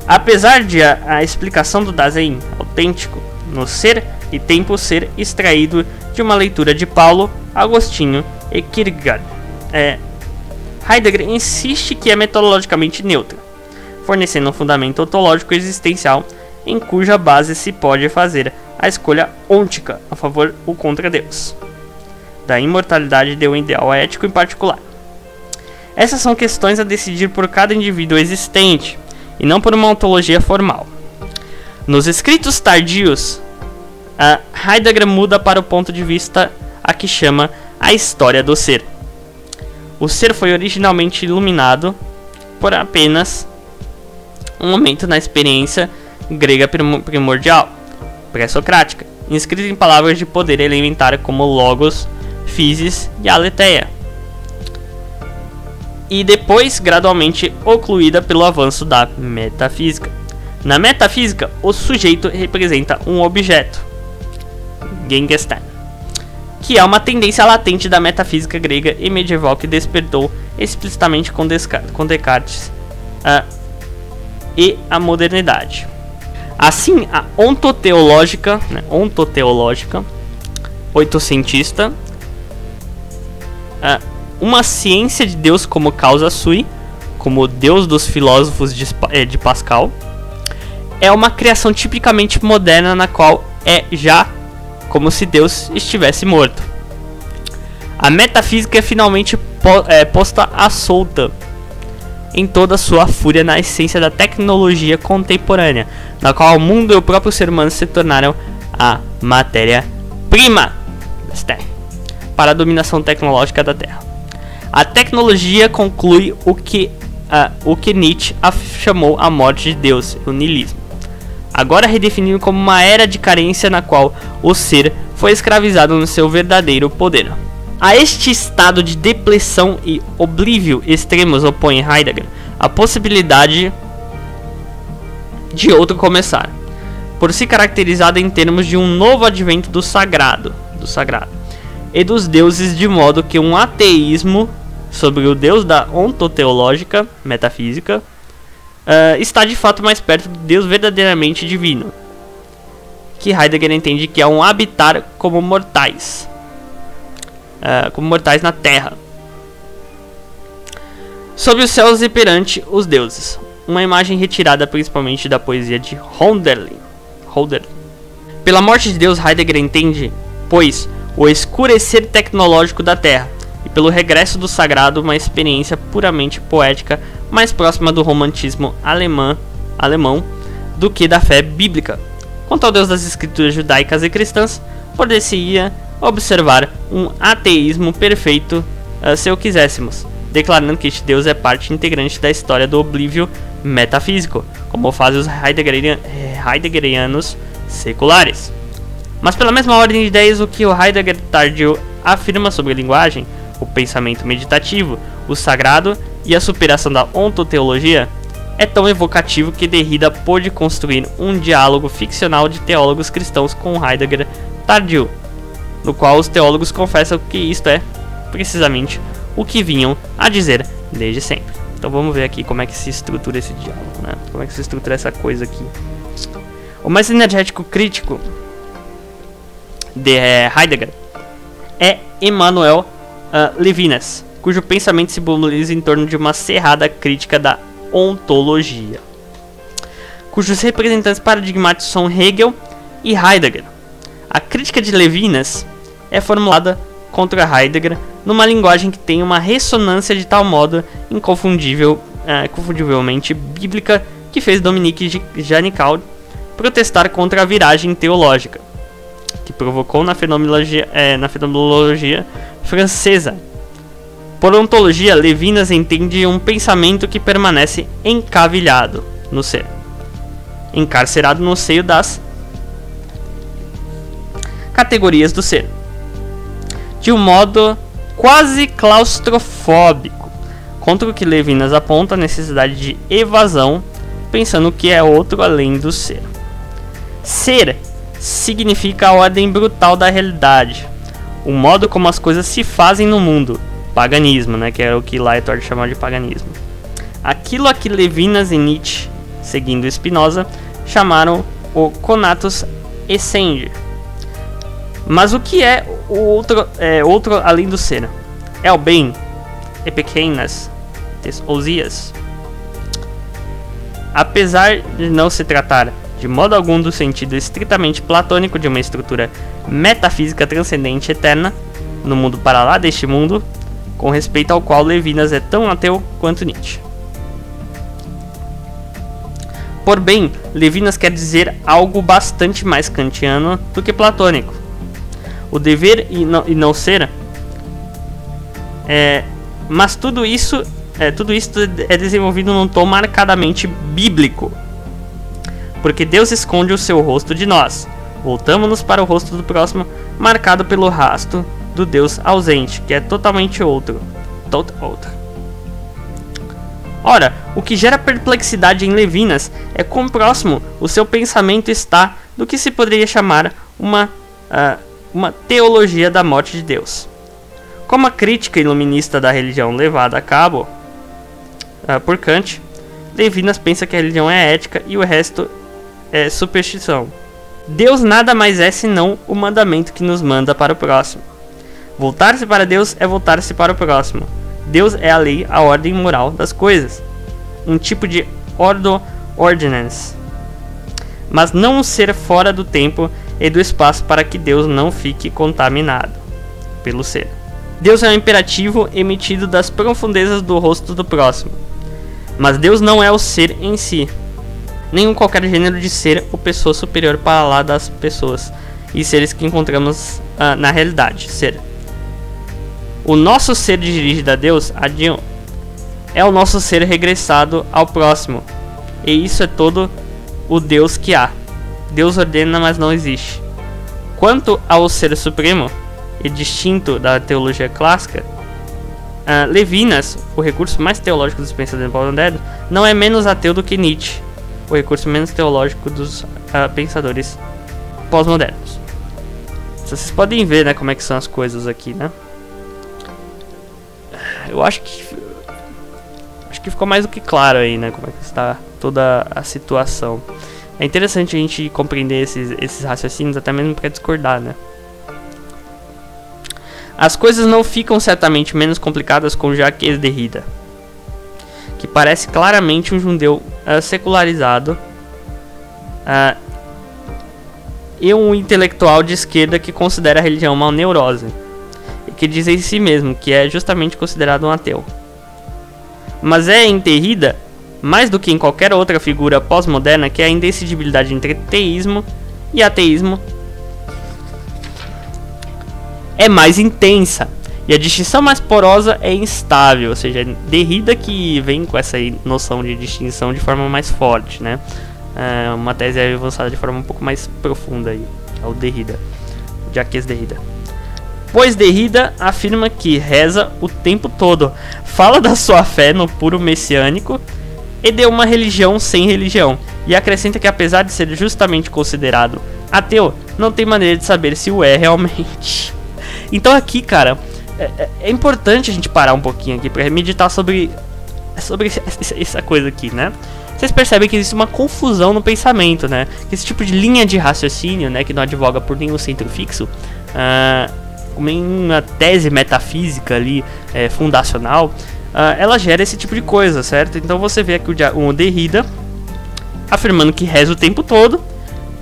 Apesar de a explicação do Dasein autêntico no Ser e Tempo ser extraído de uma leitura de Paulo, Agostinho e Kierkegaard, Heidegger insiste que é metodologicamente neutra, fornecendo um fundamento ontológico existencial em cuja base se pode fazer a escolha ôntica a favor ou contra Deus, da imortalidade de um ideal ético em particular. Essas são questões a decidir por cada indivíduo existente, e não por uma ontologia formal. Nos escritos tardios, Heidegger muda para o ponto de vista a que chama a história do ser. O ser foi originalmente iluminado por apenas um momento na experiência grega primordial, pré-socrática, inscrita em palavras de poder elementar como logos, physis e aletheia, e depois gradualmente ocluída pelo avanço da metafísica. Na metafísica, o sujeito representa um objeto, Gegenstand, que é uma tendência latente da metafísica grega e medieval que despertou explicitamente com Descartes e a modernidade. Assim, a ontoteológica, oitocentista, uma ciência de Deus como causa sui, como Deus dos filósofos de Pascal, é uma criação tipicamente moderna na qual é já como se Deus estivesse morto. A metafísica é finalmente posta à solta em toda a sua fúria na essência da tecnologia contemporânea, na qual o mundo e o próprio ser humano se tornaram a matéria-prima para a dominação tecnológica da Terra. A tecnologia conclui o que Nietzsche chamou a morte de Deus, o niilismo, agora redefinido como uma era de carência na qual o ser foi escravizado no seu verdadeiro poder. A este estado de depressão e oblívio extremos opõe Heidegger a possibilidade de outro começar, por se caracterizada em termos de um novo advento do sagrado e dos deuses, de modo que um ateísmo sobre o Deus da ontoteológica metafísica está de fato mais perto do Deus verdadeiramente divino, que Heidegger entende que é um habitar como mortais na Terra, sob os céus e perante os deuses. Uma imagem retirada principalmente da poesia de Hölderlin. Pela morte de Deus, Heidegger entende, pois, o escurecer tecnológico da Terra, e pelo regresso do sagrado, uma experiência puramente poética, mais próxima do romantismo alemão do que da fé bíblica. Quanto ao Deus das escrituras judaicas e cristãs, poder-se-ia observar um ateísmo perfeito se o quiséssemos, declarando que este Deus é parte integrante da história do oblívio metafísico, como fazem os heideggerianos seculares. Mas pela mesma ordem de ideias, o que o Heidegger tardio afirma sobre a linguagem, o pensamento meditativo, o sagrado e a superação da ontoteologia é tão evocativo que Derrida pôde construir um diálogo ficcional de teólogos cristãos com Heidegger tardio, no qual os teólogos confessam que isto é precisamente o que vinham a dizer desde sempre. Então vamos ver aqui como é que se estrutura esse diálogo, né? Como é que se estrutura essa coisa aqui. O mais energético crítico de Heidegger é Emmanuel Levinas, cujo pensamento se simboliza em torno de uma cerrada crítica da ontologia, cujos representantes paradigmáticos são Hegel e Heidegger. A crítica de Levinas é formulada contra Heidegger numa linguagem que tem uma ressonância de tal modo inconfundivelmente bíblica que fez Dominique Janical protestar contra a viragem teológica que provocou na fenomenologia francesa. Por ontologia, Levinas entende um pensamento que permanece encavilhado no ser, encarcerado no seio das categorias do ser, de um modo quase claustrofóbico, contra o que Levinas aponta a necessidade de evasão, pensando que é outro além do ser. Ser significa a ordem brutal da realidade, o modo como as coisas se fazem no mundo, paganismo, né, que é o que Lyotard chamava de paganismo. Aquilo a que Levinas e Nietzsche, seguindo Spinoza, chamaram o conatus essendi. Mas o que é o outro além do ser? É o bem, é pequenas, ousias. Apesar de não se tratar de modo algum do sentido estritamente platônico de uma estrutura metafísica transcendente eterna no mundo para lá deste mundo, com respeito ao qual Levinas é tão ateu quanto Nietzsche. Por bem, Levinas quer dizer algo bastante mais kantiano do que platônico. O dever e não ser, mas tudo isso é desenvolvido num tom marcadamente bíblico, porque Deus esconde o seu rosto de nós. Voltamos-nos para o rosto do próximo, marcado pelo rastro do Deus ausente, que é totalmente outro. Ora, o que gera perplexidade em Levinas é quão próximo o seu pensamento está do que se poderia chamar uma teologia da morte de Deus. Como a crítica iluminista da religião levada a cabo por Kant, Levinas pensa que a religião é ética e o resto é superstição. Deus nada mais é senão o mandamento que nos manda para o próximo. Voltar-se para Deus é voltar-se para o próximo. Deus é a lei, a ordem moral das coisas, um tipo de ordinance, mas não um ser fora do tempo e do espaço para que Deus não fique contaminado pelo ser. Deus é um imperativo emitido das profundezas do rosto do próximo, mas Deus não é o ser em si, nenhum qualquer gênero de ser ou pessoa superior para lá das pessoas e seres que encontramos na realidade, ser. O nosso ser dirigido a Deus, é o nosso ser regressado ao próximo, e isso é todo o Deus que há. Deus ordena, mas não existe. Quanto ao ser supremo e distinto da teologia clássica, Levinas, o recurso mais teológico dos pensadores modernos, não é menos ateu do que Nietzsche. o recurso menos teológico dos pensadores pós-modernos. Vocês podem ver, né, como é que são as coisas aqui, né? Eu acho que ficou mais do que claro aí, né, como é que está toda a situação. É interessante a gente compreender esses raciocínios, até mesmo para discordar, né? As coisas não ficam certamente menos complicadas com Jacques Derrida, que parece claramente um judeu secularizado e um intelectual de esquerda que considera a religião uma neurose, e que diz em si mesmo que é justamente considerado um ateu. Mas é em Derrida, mais do que em qualquer outra figura pós-moderna, que a indecidibilidade entre teísmo e ateísmo é mais intensa, e a distinção mais porosa é instável, ou seja, Derrida que vem com essa noção de distinção de forma mais forte, né? Uma tese avançada de forma um pouco mais profunda aí, é o Derrida, Jacques Derrida. Pois Derrida afirma que reza o tempo todo, fala da sua fé no puro messiânico e de uma religião sem religião, e acrescenta que apesar de ser justamente considerado ateu, não tem maneira de saber se o é realmente. Então aqui, cara, é importante a gente parar um pouquinho aqui para meditar sobre essa coisa aqui, né? Vocês percebem que existe uma confusão no pensamento, né? Esse tipo de linha de raciocínio, né, que não advoga por nenhum centro fixo, uma tese metafísica ali, fundacional, ela gera esse tipo de coisa, certo? Então você vê aqui o Derrida afirmando que reza o tempo todo,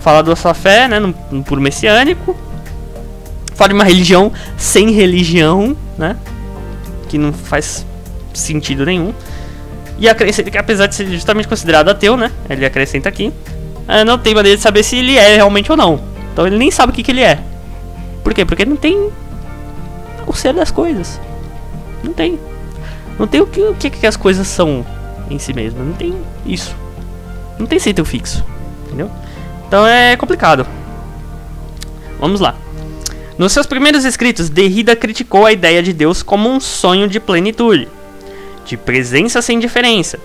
fala da sua fé, né, no puro messiânico, fala de uma religião sem religião, né, que não faz sentido nenhum, e acrescenta que apesar de ser justamente considerado ateu, né, ele acrescenta aqui, não tem maneira de saber se ele é realmente ou não. Então ele nem sabe o que ele é. Por quê? Porque não tem o ser das coisas. Não tem. Não tem o que as coisas são em si mesmas. Não tem isso. Não tem centro fixo. Entendeu? Então é complicado. Vamos lá. Nos seus primeiros escritos, Derrida criticou a ideia de Deus como um sonho de plenitude, de presença sem diferença,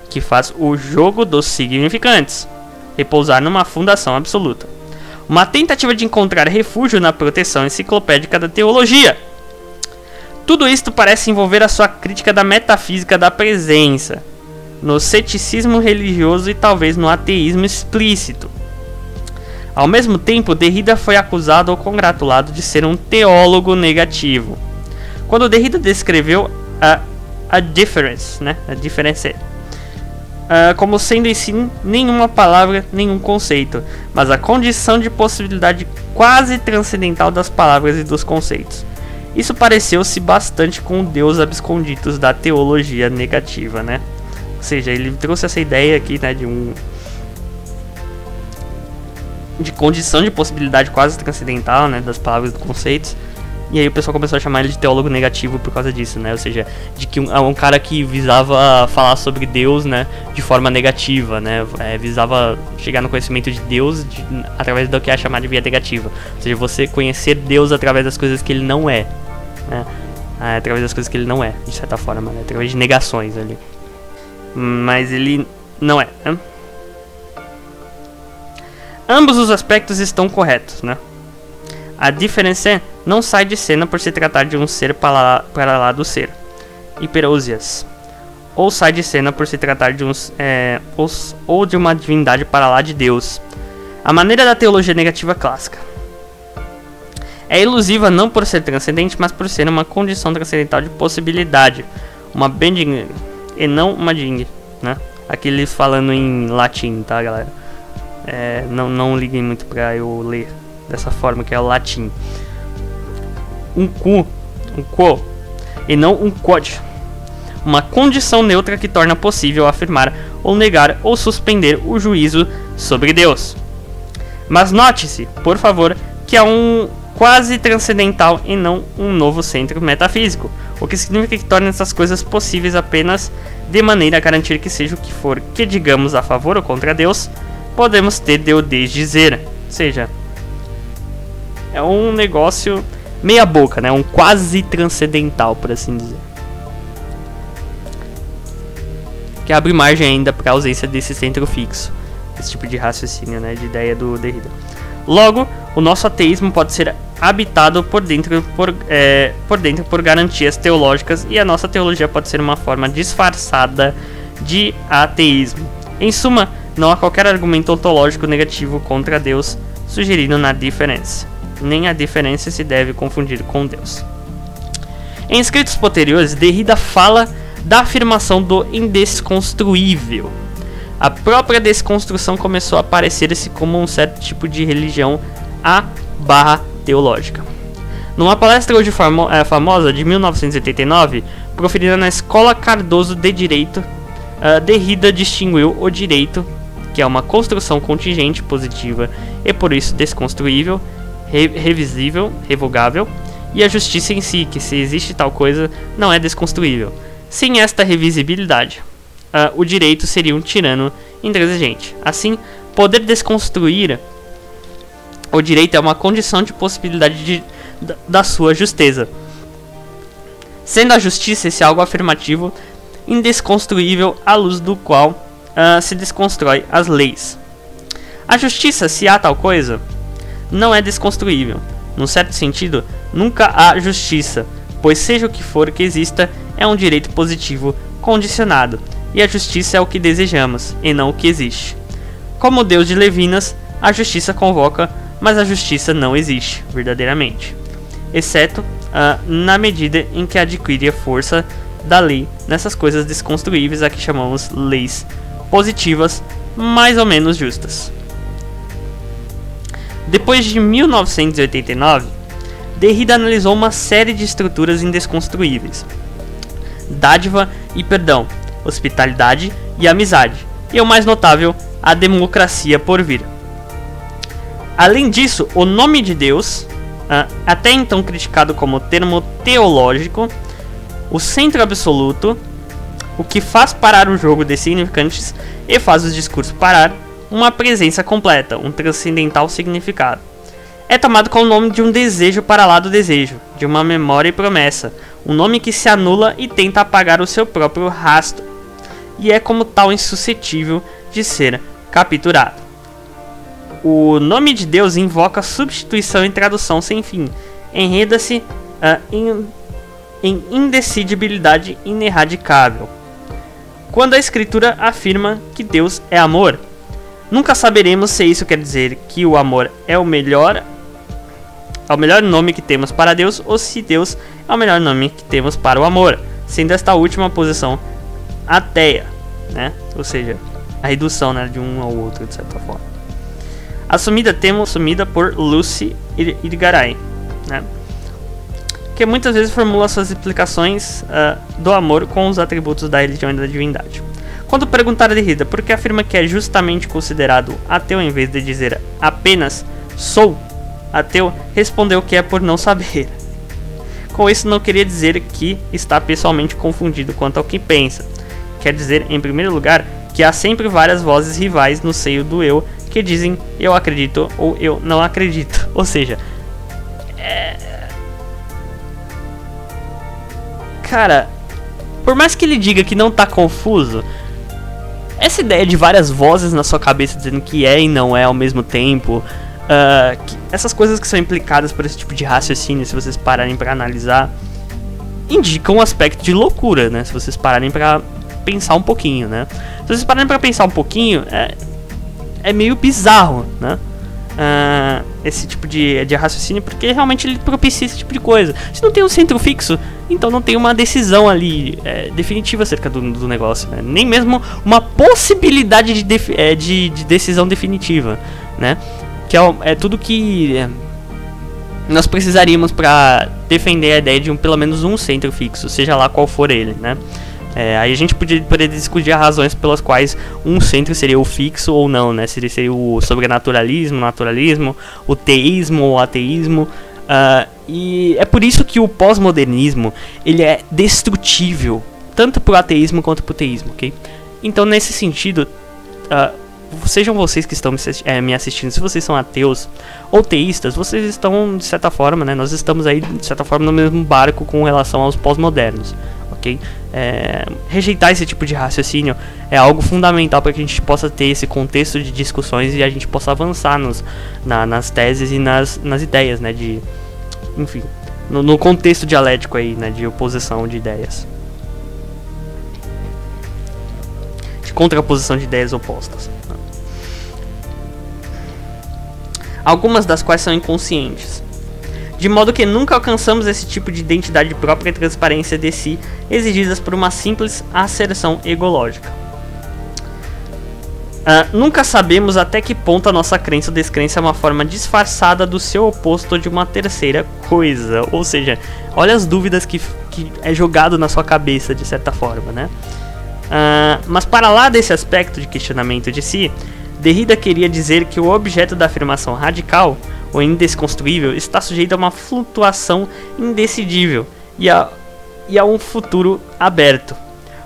que faz o jogo dos significantes repousar numa fundação absoluta. Uma tentativa de encontrar refúgio na proteção enciclopédica da teologia. Tudo isto parece envolver a sua crítica da metafísica da presença, no ceticismo religioso e talvez no ateísmo explícito. Ao mesmo tempo, Derrida foi acusado ou congratulado de ser um teólogo negativo. Quando Derrida descreveu a difference, né, a diferença, como sendo em si nenhuma palavra, nenhum conceito, mas a condição de possibilidade quase transcendental das palavras e dos conceitos. Isso pareceu-se bastante com o Deus absconditus da teologia negativa, né? Ou seja, ele trouxe essa ideia aqui, né, de condição de possibilidade quase transcendental, né, das palavras e dos conceitos. E aí o pessoal começou a chamar ele de teólogo negativo por causa disso, né? Ou seja, de que um cara que visava falar sobre Deus, né, de forma negativa, né? Visava chegar no conhecimento de Deus através do que é chamado de via negativa. Ou seja, você conhecer Deus através das coisas que ele não é, né? Através das coisas que ele não é, de certa forma, né? Através de negações ali. Mas ele não é, né? Ambos os aspectos estão corretos, né? A diferença não sai de cena por se tratar de um ser para lá do ser, hiperousias, ou sai de cena por se tratar de ou de uma divindade para lá de Deus, a maneira da teologia negativa clássica. É ilusiva não por ser transcendente, mas por ser uma condição transcendental de possibilidade, uma bending e não uma ding, né? Aqui eles falando em latim, tá, galera? Não liguem muito pra eu ler dessa forma, que é o latim. Um quo, e não um quod. Uma condição neutra que torna possível afirmar ou negar ou suspender o juízo sobre Deus. Mas note-se, por favor, que há um quase transcendental e não um novo centro metafísico, o que significa que torna essas coisas possíveis apenas de maneira a garantir que seja o que for que digamos a favor ou contra Deus, podemos ter de o desdizer. Ou seja, é um negócio meia boca, né? Um quase transcendental, por assim dizer. Que abre margem ainda para a ausência desse centro fixo. esse tipo de raciocínio, né, de ideia do Derrida. Logo, o nosso ateísmo pode ser habitado por dentro por garantias teológicas, e a nossa teologia pode ser uma forma disfarçada de ateísmo. Em suma, não há qualquer argumento ontológico negativo contra Deus sugerido na diferença. Nem a diferença se deve confundir com Deus. Em escritos posteriores, Derrida fala da afirmação do indesconstruível. A própria desconstrução começou a aparecer-se como um certo tipo de religião teológica. Numa palestra hoje famosa de 1989, proferida na Escola Cardoso de Direito, Derrida distinguiu o direito, que é uma construção contingente positiva e por isso desconstruível, revisível, revogável, e a justiça em si, que se existe tal coisa, não é desconstruível. Sem esta revisibilidade, o direito seria um tirano intransigente. Assim, poder desconstruir o direito é uma condição de possibilidade da sua justeza. Sendo a justiça esse algo afirmativo, indesconstruível, à luz do qual se desconstrói as leis. A justiça, se há tal coisa, não é desconstruível. Num certo sentido, nunca há justiça, pois seja o que for que exista, é um direito positivo condicionado, e a justiça é o que desejamos, e não o que existe. Como Deus de Levinas, a justiça convoca, mas a justiça não existe, verdadeiramente, exceto na medida em que adquire a força da lei nessas coisas desconstruíveis a que chamamos leis positivas, mais ou menos justas. Depois de 1989, Derrida analisou uma série de estruturas indesconstruíveis: dádiva e perdão, hospitalidade e amizade, e o mais notável, a democracia por vir. Além disso, o nome de Deus, até então criticado como termo teológico, o centro absoluto, o que faz parar o jogo de significantes e faz os discursos parar, uma presença completa, um transcendental significado. É tomado como o nome de um desejo para lá do desejo, de uma memória e promessa, um nome que se anula e tenta apagar o seu próprio rastro, e é como tal insuscetível de ser capturado. O nome de Deus invoca substituição e tradução sem fim, enreda-se em indecidibilidade ineradicável. Quando a Escritura afirma que Deus é amor, nunca saberemos se isso quer dizer que o amor é o melhor nome que temos para Deus, ou se Deus é o melhor nome que temos para o amor, sendo esta última posição ateia, né? Ou seja, a redução, né, de um ao outro, de certa forma. Assumida por Lucy Irigaray, né? Que muitas vezes formula suas explicações do amor com os atributos da religião e da divindade. Quando perguntar a Derrida por que afirma que é justamente considerado ateu em vez de dizer apenas sou ateu, respondeu que é por não saber. Com isso não queria dizer que está pessoalmente confundido quanto ao que pensa. Quer dizer, em primeiro lugar, que há sempre várias vozes rivais no seio do eu que dizem eu acredito ou eu não acredito. Ou seja, cara, por mais que ele diga que não tá confuso, essa ideia de várias vozes na sua cabeça dizendo que é e não é ao mesmo tempo, essas coisas que são implicadas por esse tipo de raciocínio, se vocês pararem pra analisar, indicam um aspecto de loucura, né? Se vocês pararem pra pensar um pouquinho, né? Se vocês pararem pra pensar um pouquinho, é meio bizarro, né? Esse tipo de raciocínio, porque realmente ele propicia esse tipo de coisa. Se não tem um centro fixo, então não tem uma decisão ali definitiva acerca do negócio, né? Nem mesmo uma possibilidade de decisão definitiva, né? Que é tudo que nós precisaríamos para defender a ideia de pelo menos um centro fixo, seja lá qual for ele, né? Aí a gente poderia discutir as razões pelas quais um centro seria o fixo ou não, né? Seria o sobrenaturalismo, o naturalismo, o teísmo ou ateísmo. E é por isso que o pós-modernismo ele é destrutível, tanto para o ateísmo quanto para o teísmo, ok? Então, nesse sentido, sejam vocês que estão me assistindo, se vocês são ateus ou teístas, vocês estão, de certa forma, né? Nós estamos aí, de certa forma, no mesmo barco com relação aos pós-modernos. ok? Rejeitar esse tipo de raciocínio é algo fundamental para que a gente possa ter esse contexto de discussões e a gente possa avançar nas teses e nas ideias, né? Enfim, no contexto dialético aí, né? De oposição de ideias. De contraposição de ideias opostas. Algumas das quais são inconscientes, de modo que nunca alcançamos esse tipo de identidade própria e transparência de si exigidas por uma simples asserção egológica. Nunca sabemos até que ponto a nossa crença ou descrença é uma forma disfarçada do seu oposto ou de uma terceira coisa. Ou seja, olha as dúvidas que é jogado na sua cabeça de certa forma, né? Mas para lá desse aspecto de questionamento de si, Derrida queria dizer que o objeto da afirmação radical, ou indesconstruível, está sujeito a uma flutuação indecidível e a um futuro aberto.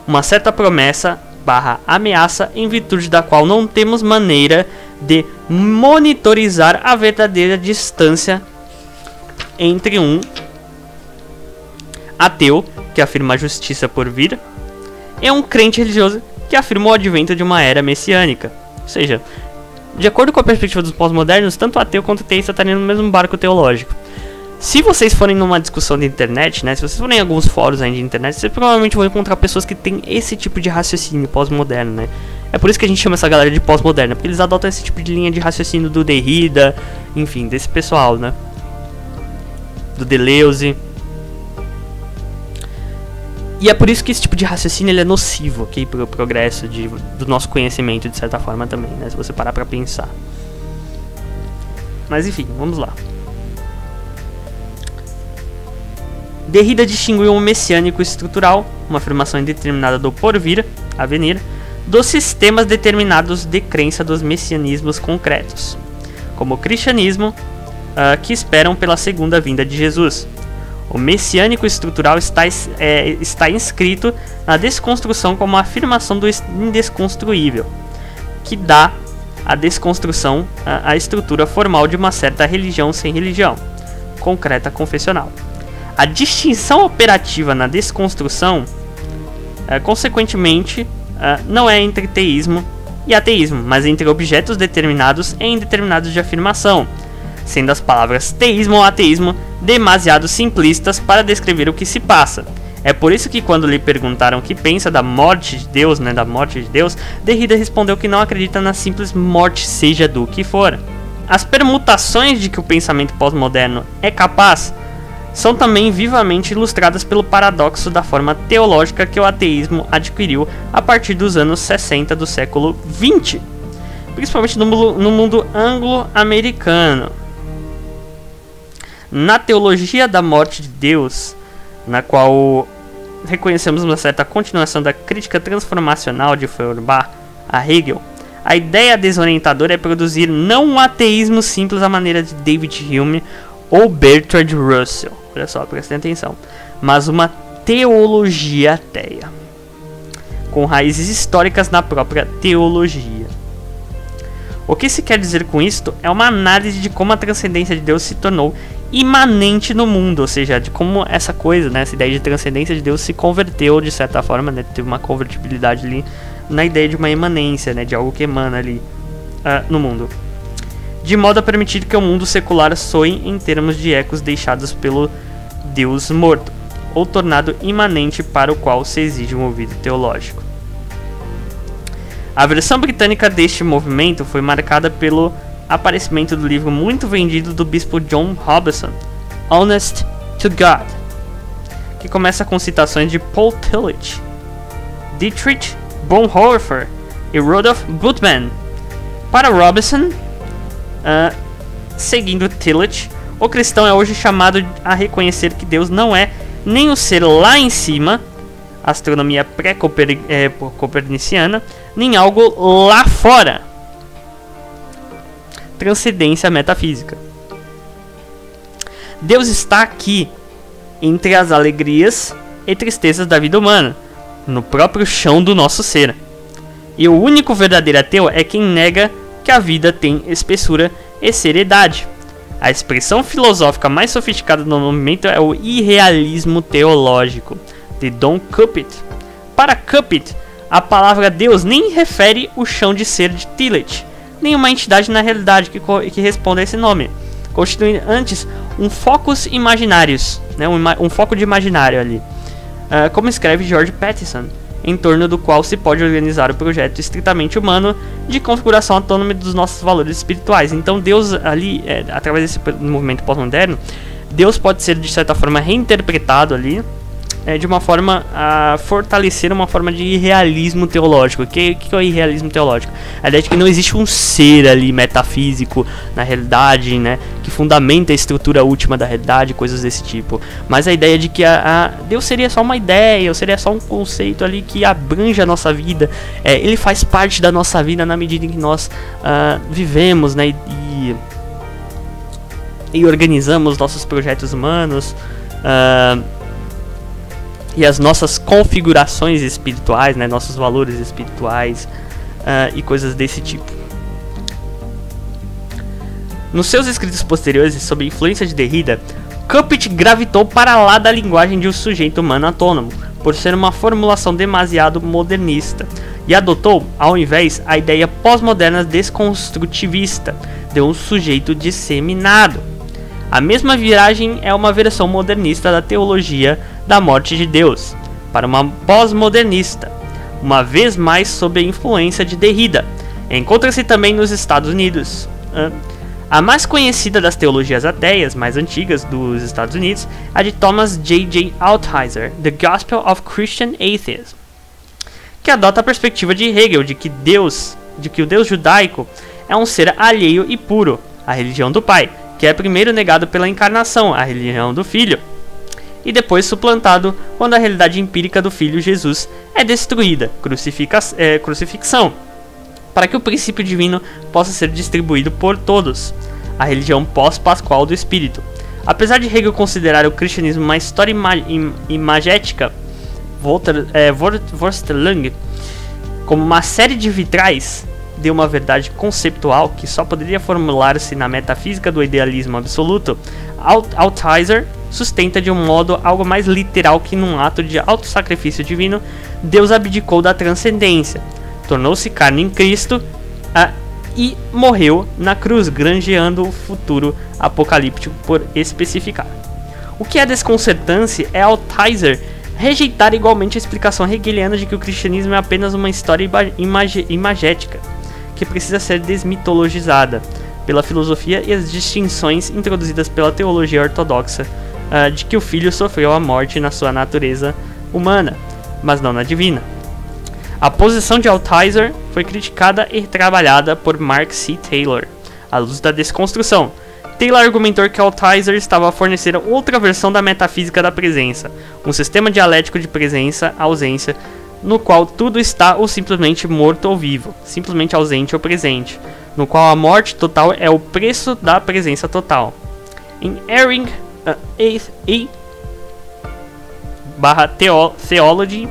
Uma certa promessa / ameaça em virtude da qual não temos maneira de monitorizar a verdadeira distância entre um ateu, que afirma a justiça por vir, e um crente religioso, que afirma o advento de uma era messiânica. Ou seja, de acordo com a perspectiva dos pós-modernos, tanto o ateu quanto o teísta estariam no mesmo barco teológico. Se vocês forem numa discussão de internet, né, se vocês forem em alguns fóruns aí de internet, vocês provavelmente vão encontrar pessoas que têm esse tipo de raciocínio pós-moderno, né? É por isso que a gente chama essa galera de pós-moderna, porque eles adotam esse tipo de linha de raciocínio do Derrida, enfim, desse pessoal, né? Do Deleuze. E é por isso que esse tipo de raciocínio ele é nocivo, ok? Para o progresso do nosso conhecimento, de certa forma também, né? Se você parar para pensar. Mas enfim, vamos lá. Derrida distinguiu o messiânico estrutural, uma afirmação indeterminada do porvir, avenir, dos sistemas determinados de crença dos messianismos concretos, como o cristianismo, que esperam pela segunda vinda de Jesus. O messiânico estrutural está inscrito na desconstrução como a afirmação do indesconstruível, que dá à desconstrução a estrutura formal de uma certa religião sem religião, concreta confessional. A distinção operativa na desconstrução, consequentemente, não é entre teísmo e ateísmo, mas entre objetos determinados e indeterminados de afirmação, sendo as palavras teísmo ou ateísmo demasiado simplistas para descrever o que se passa. É por isso que quando lhe perguntaram o que pensa da morte de Deus, Derrida respondeu que não acredita na simples morte, seja do que for. As permutações de que o pensamento pós-moderno é capaz são também vivamente ilustradas pelo paradoxo da forma teológica que o ateísmo adquiriu a partir dos anos 60 do século XX, principalmente no mundo anglo-americano. Na teologia da morte de Deus, na qual reconhecemos uma certa continuação da crítica transformacional de Feuerbach a Hegel, a ideia desorientadora é produzir não um ateísmo simples à maneira de David Hume ou Bertrand Russell, olha só, prestem atenção, mas uma teologia ateia, com raízes históricas na própria teologia. O que se quer dizer com isto é uma análise de como a transcendência de Deus se tornou imanente no mundo, ou seja, de como essa coisa, né, essa ideia de transcendência de Deus se converteu de certa forma, né, teve uma convertibilidade ali na ideia de uma imanência, né, de algo que emana ali no mundo, de modo a permitir que o mundo secular soe em termos de ecos deixados pelo Deus morto, ou tornado imanente para o qual se exige um ouvido teológico. A versão britânica deste movimento foi marcada pelo aparecimento do livro muito vendido do bispo John Hobson, Honest to God, que começa com citações de Paul Tillich, Dietrich Bonhoeffer e Rudolf Bultmann. Para Robson, seguindo Tillich, o cristão é hoje chamado a reconhecer que Deus não é nem o ser lá em cima, astronomia pré-coperniciana, nem algo lá fora, transcendência metafísica. Deus está aqui, entre as alegrias e tristezas da vida humana, no próprio chão do nosso ser. E o único verdadeiro ateu é quem nega que a vida tem espessura e seriedade. A expressão filosófica mais sofisticada do movimento é o irrealismo teológico. de Don Cupid. Para Cupid, a palavra Deus nem refere o chão de ser de Tillet, nenhuma entidade na realidade que responda a esse nome, constituindo antes um focus imaginários, né, um foco de imaginário ali, como escreve George Pattison, em torno do qual se pode organizar o projeto estritamente humano de configuração autônoma dos nossos valores espirituais. Então Deus ali, através desse movimento pós-moderno, Deus pode ser de certa forma reinterpretado ali, de uma forma a fortalecer uma forma de irrealismo teológico. O que é o irrealismo teológico? A ideia de que não existe um ser ali metafísico na realidade, né, que fundamenta a estrutura última da realidade, coisas desse tipo. Mas a ideia de que Deus seria só uma ideia, ou seria só um conceito ali que abrange a nossa vida. Ele faz parte da nossa vida na medida em que nós vivemos, né, e organizamos nossos projetos humanos, e as nossas configurações espirituais, né, nossos valores espirituais, e coisas desse tipo. Nos seus escritos posteriores, sob a influência de Derrida, Cupid gravitou para lá da linguagem de um sujeito humano autônomo, por ser uma formulação demasiado modernista, e adotou, ao invés, a ideia pós-moderna desconstrutivista de um sujeito disseminado. A mesma viragem é uma versão modernista da teologia da morte de Deus, para uma pós-modernista, uma vez mais sob a influência de Derrida. Encontra-se também nos Estados Unidos. A mais conhecida das teologias ateias mais antigas dos Estados Unidos é a de Thomas J. Altizer, The Gospel of Christian Atheism, que adota a perspectiva de Hegel de que o Deus judaico é um ser alheio e puro, a religião do Pai, que é primeiro negado pela encarnação, a religião do Filho, e depois suplantado quando a realidade empírica do Filho Jesus é destruída, crucifixão, para que o princípio divino possa ser distribuído por todos, a religião pós-pascual do Espírito. Apesar de Hegel considerar o cristianismo uma história imagética, Vorstellung, como uma série de vitrais de uma verdade conceptual que só poderia formular-se na metafísica do idealismo absoluto, Altizer sustenta de um modo algo mais literal que num ato de autossacrifício divino, Deus abdicou da transcendência, tornou-se carne em Cristo e morreu na cruz, granjeando o futuro apocalíptico por especificar. O que é desconcertante é Altizer rejeitar igualmente a explicação hegeliana de que o cristianismo é apenas uma história imagética, que precisa ser desmitologizada pela filosofia e as distinções introduzidas pela teologia ortodoxa de que o Filho sofreu a morte na sua natureza humana, mas não na divina. A posição de Altizer foi criticada e trabalhada por Mark C. Taylor, à luz da desconstrução. Taylor argumentou que Altizer estava a fornecer outra versão da metafísica da presença, um sistema dialético de presença-ausência, no qual tudo está ou simplesmente morto ou vivo, simplesmente ausente ou presente, no qual a morte total é o preço da presença total. Em Airing Theology,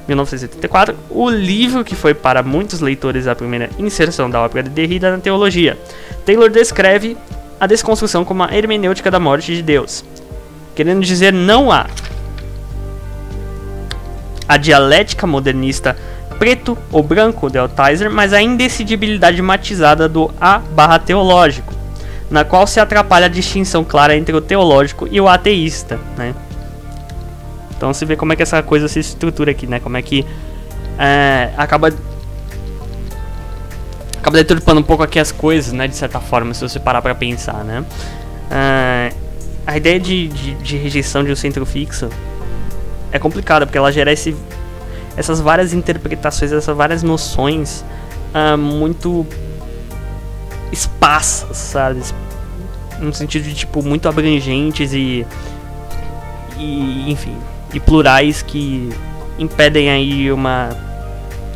1984, o livro que foi para muitos leitores a primeira inserção da obra de Derrida na teologia, Taylor descreve a desconstrução como a hermenêutica da morte de Deus, querendo dizer não a dialética modernista preto ou branco de Altizer, mas a indecidibilidade matizada do a/teológico, na qual se atrapalha a distinção clara entre o teológico e o ateísta, né? Então você vê como é que essa coisa se estrutura aqui, né? Como é que acaba deturpando um pouco aqui as coisas, né? De certa forma, se você parar pra pensar, né? A ideia de rejeição de um centro fixo é complicada, porque ela gera essas várias interpretações, essas várias noções muito esparsas, sabe? No sentido de, tipo, muito abrangentes e enfim, e plurais, que impedem aí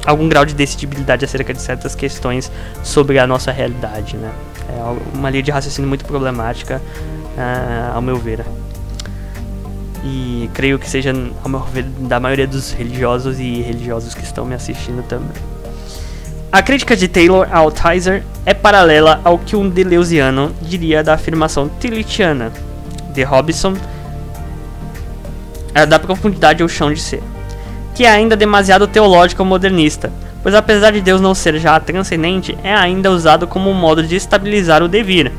algum grau de decidibilidade acerca de certas questões sobre a nossa realidade, né? É uma linha de raciocínio muito problemática, ao meu ver. E creio que seja, ao meu ver, da maioria dos religiosos e religiosas que estão me assistindo também. A crítica de Taylor a Altizer é paralela ao que um deleuziano diria da afirmação tilletiana de Robson da profundidade ao chão de ser, que é ainda demasiado teológica ou modernista, pois apesar de Deus não ser já transcendente, é ainda usado como um modo de estabilizar o devir,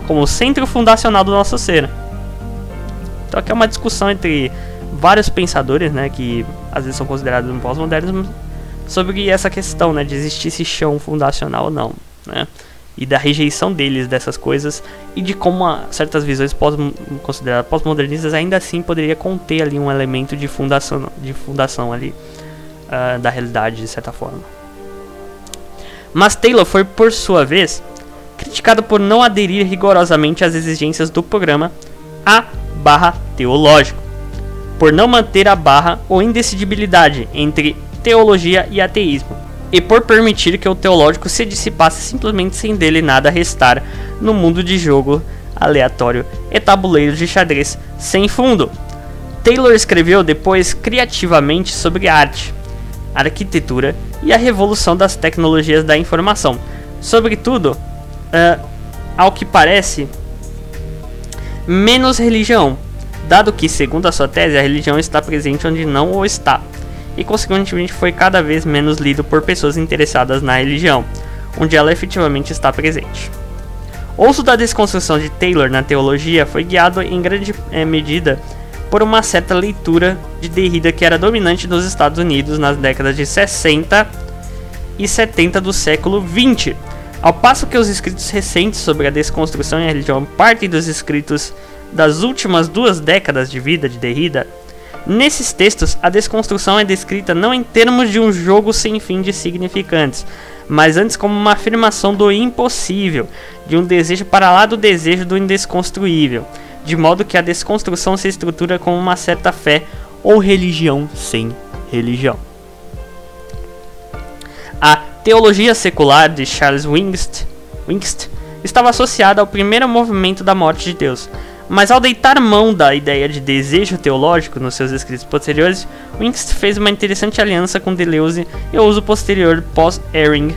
como o centro fundacional do nosso ser. Então aqui é uma discussão entre vários pensadores, né, que às vezes são considerados pós-modernos, sobre essa questão, né, de existir esse chão fundacional ou não, né, e da rejeição deles dessas coisas, e de como certas visões consideradas pós-modernistas ainda assim poderia conter ali um elemento de fundação ali da realidade, de certa forma. Mas Taylor foi, por sua vez, criticado por não aderir rigorosamente às exigências do programa A/teológico, por não manter a barra ou indecidibilidade entre teologia e ateísmo, e por permitir que o teológico se dissipasse simplesmente sem dele nada restar no mundo de jogo aleatório e tabuleiros de xadrez sem fundo. Taylor escreveu depois criativamente sobre arte, arquitetura e a revolução das tecnologias da informação, sobretudo, ao que parece, menos religião, dado que, segundo a sua tese, a religião está presente onde não o está, e consequentemente foi cada vez menos lido por pessoas interessadas na religião, onde ela efetivamente está presente. O uso da desconstrução de Taylor na teologia foi guiado em grande medida por uma certa leitura de Derrida que era dominante nos Estados Unidos nas décadas de 60 e 70 do século 20, ao passo que os escritos recentes sobre a desconstrução e a religião partem dos escritos das últimas 2 décadas de vida de Derrida. Nesses textos, a desconstrução é descrita não em termos de um jogo sem fim de significantes, mas antes como uma afirmação do impossível, de um desejo para lá do desejo do indesconstruível, de modo que a desconstrução se estrutura como uma certa fé ou religião sem religião. A teologia secular de Charles Wingst estava associada ao primeiro movimento da morte de Deus, mas ao deitar mão da ideia de desejo teológico nos seus escritos posteriores, Wingst fez uma interessante aliança com Deleuze e o uso posterior pós-Ehring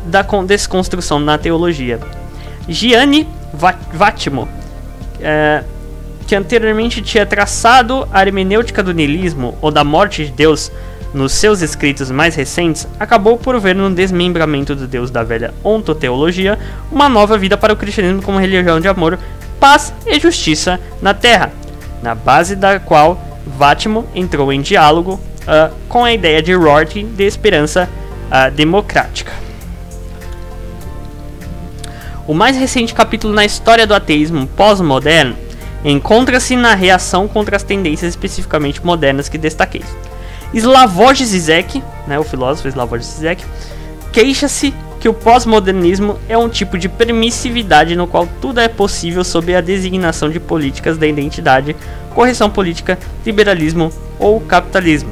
da desconstrução na teologia. Gianni Vattimo, que anteriormente tinha traçado a hermenêutica do niilismo ou da morte de Deus nos seus escritos mais recentes, acabou por ver no desmembramento do Deus da velha ontoteologia uma nova vida para o cristianismo como religião de amor, paz e justiça na terra, na base da qual Vattimo entrou em diálogo com a ideia de Rorty de esperança democrática. O mais recente capítulo na história do ateísmo pós-moderno encontra-se na reação contra as tendências especificamente modernas que destaquei. Slavoj Žižek, o filósofo Slavoj Žižek, queixa-se que o pós-modernismo é um tipo de permissividade no qual tudo é possível sob a designação de políticas da identidade, correção política, liberalismo ou capitalismo.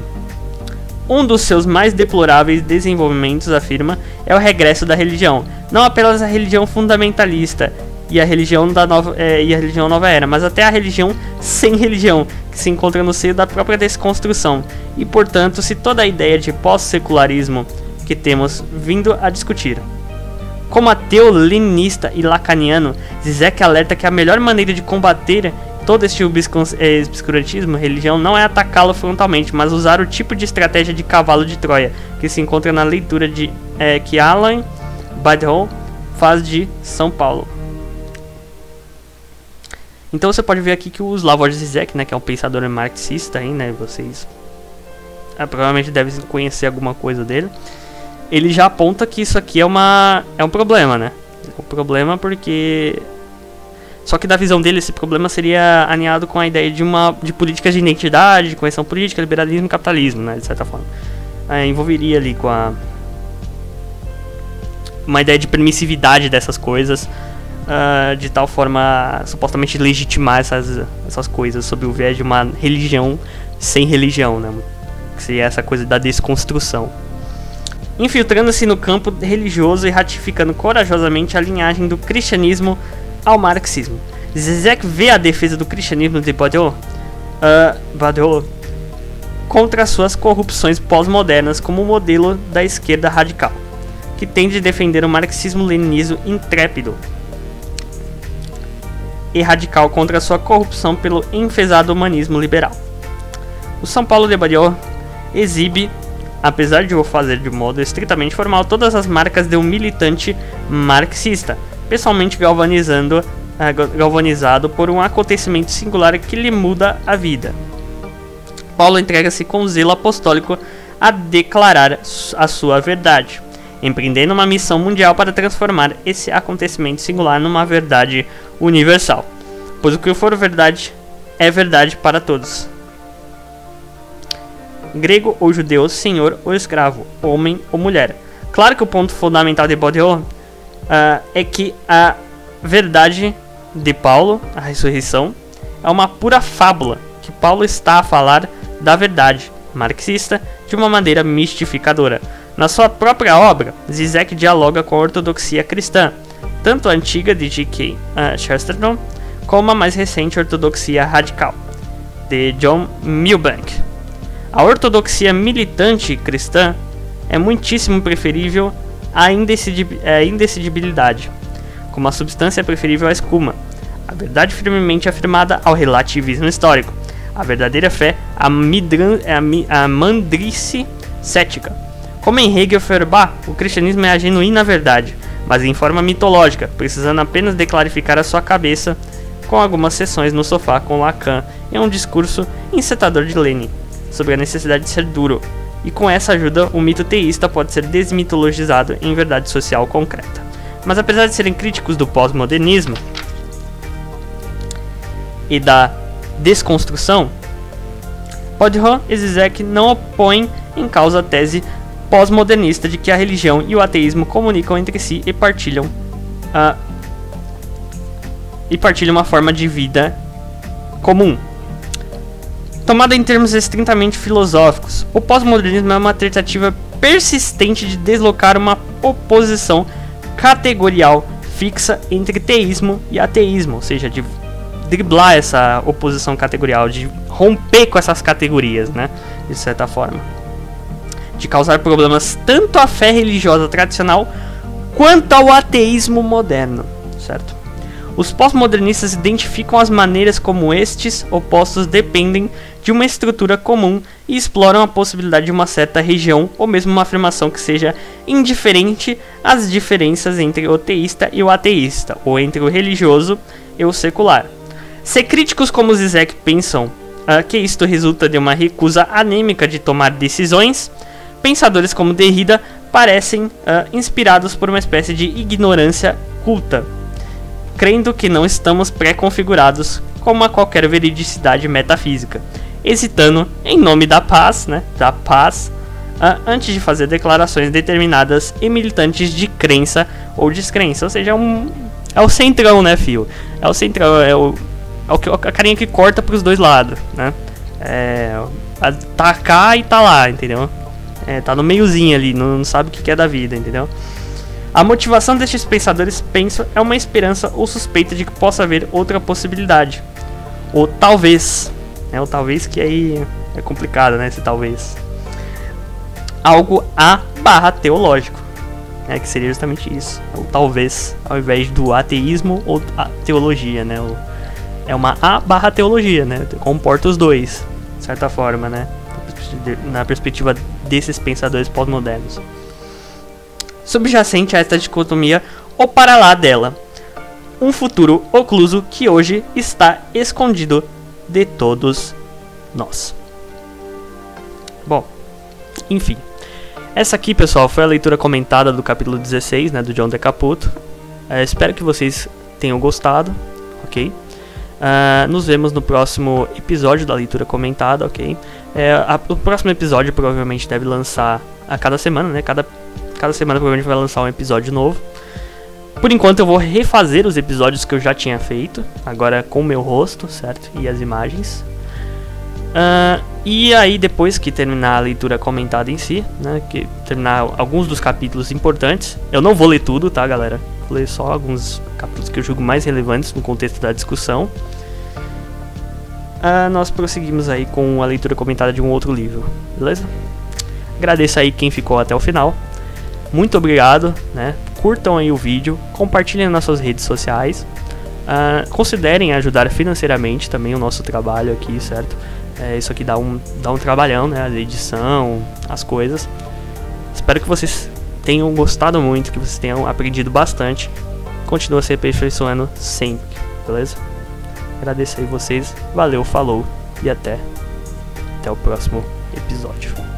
Um dos seus mais deploráveis desenvolvimentos, afirma, é o regresso da religião, não apenas a religião fundamentalista e a religião nova era, mas até a religião sem religião, que se encontra no seio da própria desconstrução, e portanto se toda a ideia de pós-secularismo que temos vindo a discutir. Como ateu, leninista e lacaniano, Zizek alerta que a melhor maneira de combater todo este obscurantismo, religião, não é atacá-lo frontalmente, mas usar o tipo de estratégia de cavalo de Troia, que se encontra na leitura que Alain Badiou faz de São Paulo. Então você pode ver aqui que o Slavoj Žižek, que é um pensador marxista, vocês provavelmente devem conhecer alguma coisa dele. Ele já aponta que isso aqui é um problema, É um problema porque... Só que da visão dele, esse problema seria alinhado com a ideia de políticas de identidade, de correção política, liberalismo e capitalismo, de certa forma. Envolveria ali com uma ideia de permissividade dessas coisas, de tal forma supostamente legitimar essas coisas sob o viés de uma religião sem religião, que seria essa coisa da desconstrução. Infiltrando-se no campo religioso e ratificando corajosamente a linhagem do cristianismo ao marxismo. Zizek vê a defesa do cristianismo de Badiou contra suas corrupções pós-modernas como modelo da esquerda radical, que tende a defender o marxismo-leninismo intrépido e radical contra sua corrupção pelo enfesado humanismo liberal. O São Paulo de Badiou exibe, apesar de o fazer de modo estritamente formal, todas as marcas de um militante marxista, pessoalmente galvanizado por um acontecimento singular que lhe muda a vida. Paulo entrega-se com zelo apostólico a declarar a sua verdade, empreendendo uma missão mundial para transformar esse acontecimento singular numa verdade universal, pois o que for verdade é verdade para todos. Grego ou judeu, senhor ou escravo, homem ou mulher. Claro que o ponto fundamental de Badiou é que a verdade de Paulo, a ressurreição, é uma pura fábula, que Paulo está a falar da verdade marxista de uma maneira mistificadora. Na sua própria obra, Zizek dialoga com a ortodoxia cristã, tanto a antiga de G.K. Chesterton, como a mais recente ortodoxia radical, de John Milbank. A ortodoxia militante cristã é muitíssimo preferível à indecidibilidade, como a substância é preferível à escuma, a verdade firmemente afirmada ao relativismo histórico, a verdadeira fé à mandrice cética. Como em Hegel e Feuerbach, o cristianismo é a genuína verdade, mas em forma mitológica, precisando apenas de clarificar a sua cabeça com algumas sessões no sofá com Lacan e um discurso encetador de Lenin sobre a necessidade de ser duro, e com essa ajuda o mito teísta pode ser desmitologizado em verdade social concreta. Mas apesar de serem críticos do pós-modernismo e da desconstrução, Badiou e Zizek não opõem em causa a tese pós-modernista de que a religião e o ateísmo comunicam entre si e partilham uma forma de vida comum. Tomada em termos estritamente filosóficos, o pós-modernismo é uma tentativa persistente de deslocar uma oposição categorial fixa entre teísmo e ateísmo, ou seja, de driblar essa oposição categorial, de romper com essas categorias, né, de certa forma, de causar problemas tanto à fé religiosa tradicional quanto ao ateísmo moderno, certo? Os pós-modernistas identificam as maneiras como estes opostos dependem de uma estrutura comum e exploram a possibilidade de uma certa região ou mesmo uma afirmação que seja indiferente às diferenças entre o teísta e o ateísta, ou entre o religioso e o secular. Se críticos como Zizek pensam que isto resulta de uma recusa anêmica de tomar decisões, pensadores como Derrida parecem inspirados por uma espécie de ignorância culta, crendo que não estamos pré-configurados como a qualquer veridicidade metafísica, hesitando em nome da paz, antes de fazer declarações determinadas e militantes de crença ou descrença. Ou seja, é o centrão, né, fio? É o centrão, a carinha que corta pros dois lados, né? Tá cá e tá lá, entendeu? Tá no meiozinho ali, não sabe o que é da vida, entendeu? A motivação destes pensadores, penso, é uma esperança ou suspeita de que possa haver outra possibilidade. Ou talvez, né? O talvez que aí é complicado, né? Esse talvez. Algo teológico, né? Que seria justamente isso. O talvez, ao invés do ateísmo ou a teologia, né? É uma teologia, né? Comporta os dois, de certa forma, né? Na perspectiva desses pensadores pós-modernos. Subjacente a esta dicotomia, ou para lá dela, um futuro ocluso que hoje está escondido de todos nós. Bom, enfim. Essa aqui, pessoal, foi a leitura comentada do capítulo 16, né, do John de Caputo. Espero que vocês tenham gostado, ok? Nos vemos no próximo episódio da leitura comentada, ok? O próximo episódio provavelmente deve lançar a cada semana, né? Cada semana provavelmente vai lançar um episódio novo. Por enquanto eu vou refazer os episódios que eu já tinha feito, agora com o meu rosto, certo? E as imagens. E aí depois que terminar a leitura comentada em si, né? Que terminar alguns dos capítulos importantes. Eu não vou ler tudo, tá, galera? Vou ler só alguns capítulos que eu julgo mais relevantes no contexto da discussão. Nós prosseguimos aí com a leitura comentada de um outro livro, beleza? Agradeço aí quem ficou até o final. Muito obrigado, né? Curtam aí o vídeo, compartilhem nas suas redes sociais. Considerem ajudar financeiramente também o nosso trabalho aqui, certo? Isso aqui dá um trabalhão, né? A edição, as coisas. Espero que vocês tenham gostado muito, que vocês tenham aprendido bastante. Continua se aperfeiçoando sempre, beleza? Agradeço aí vocês. Valeu, falou e até o próximo episódio.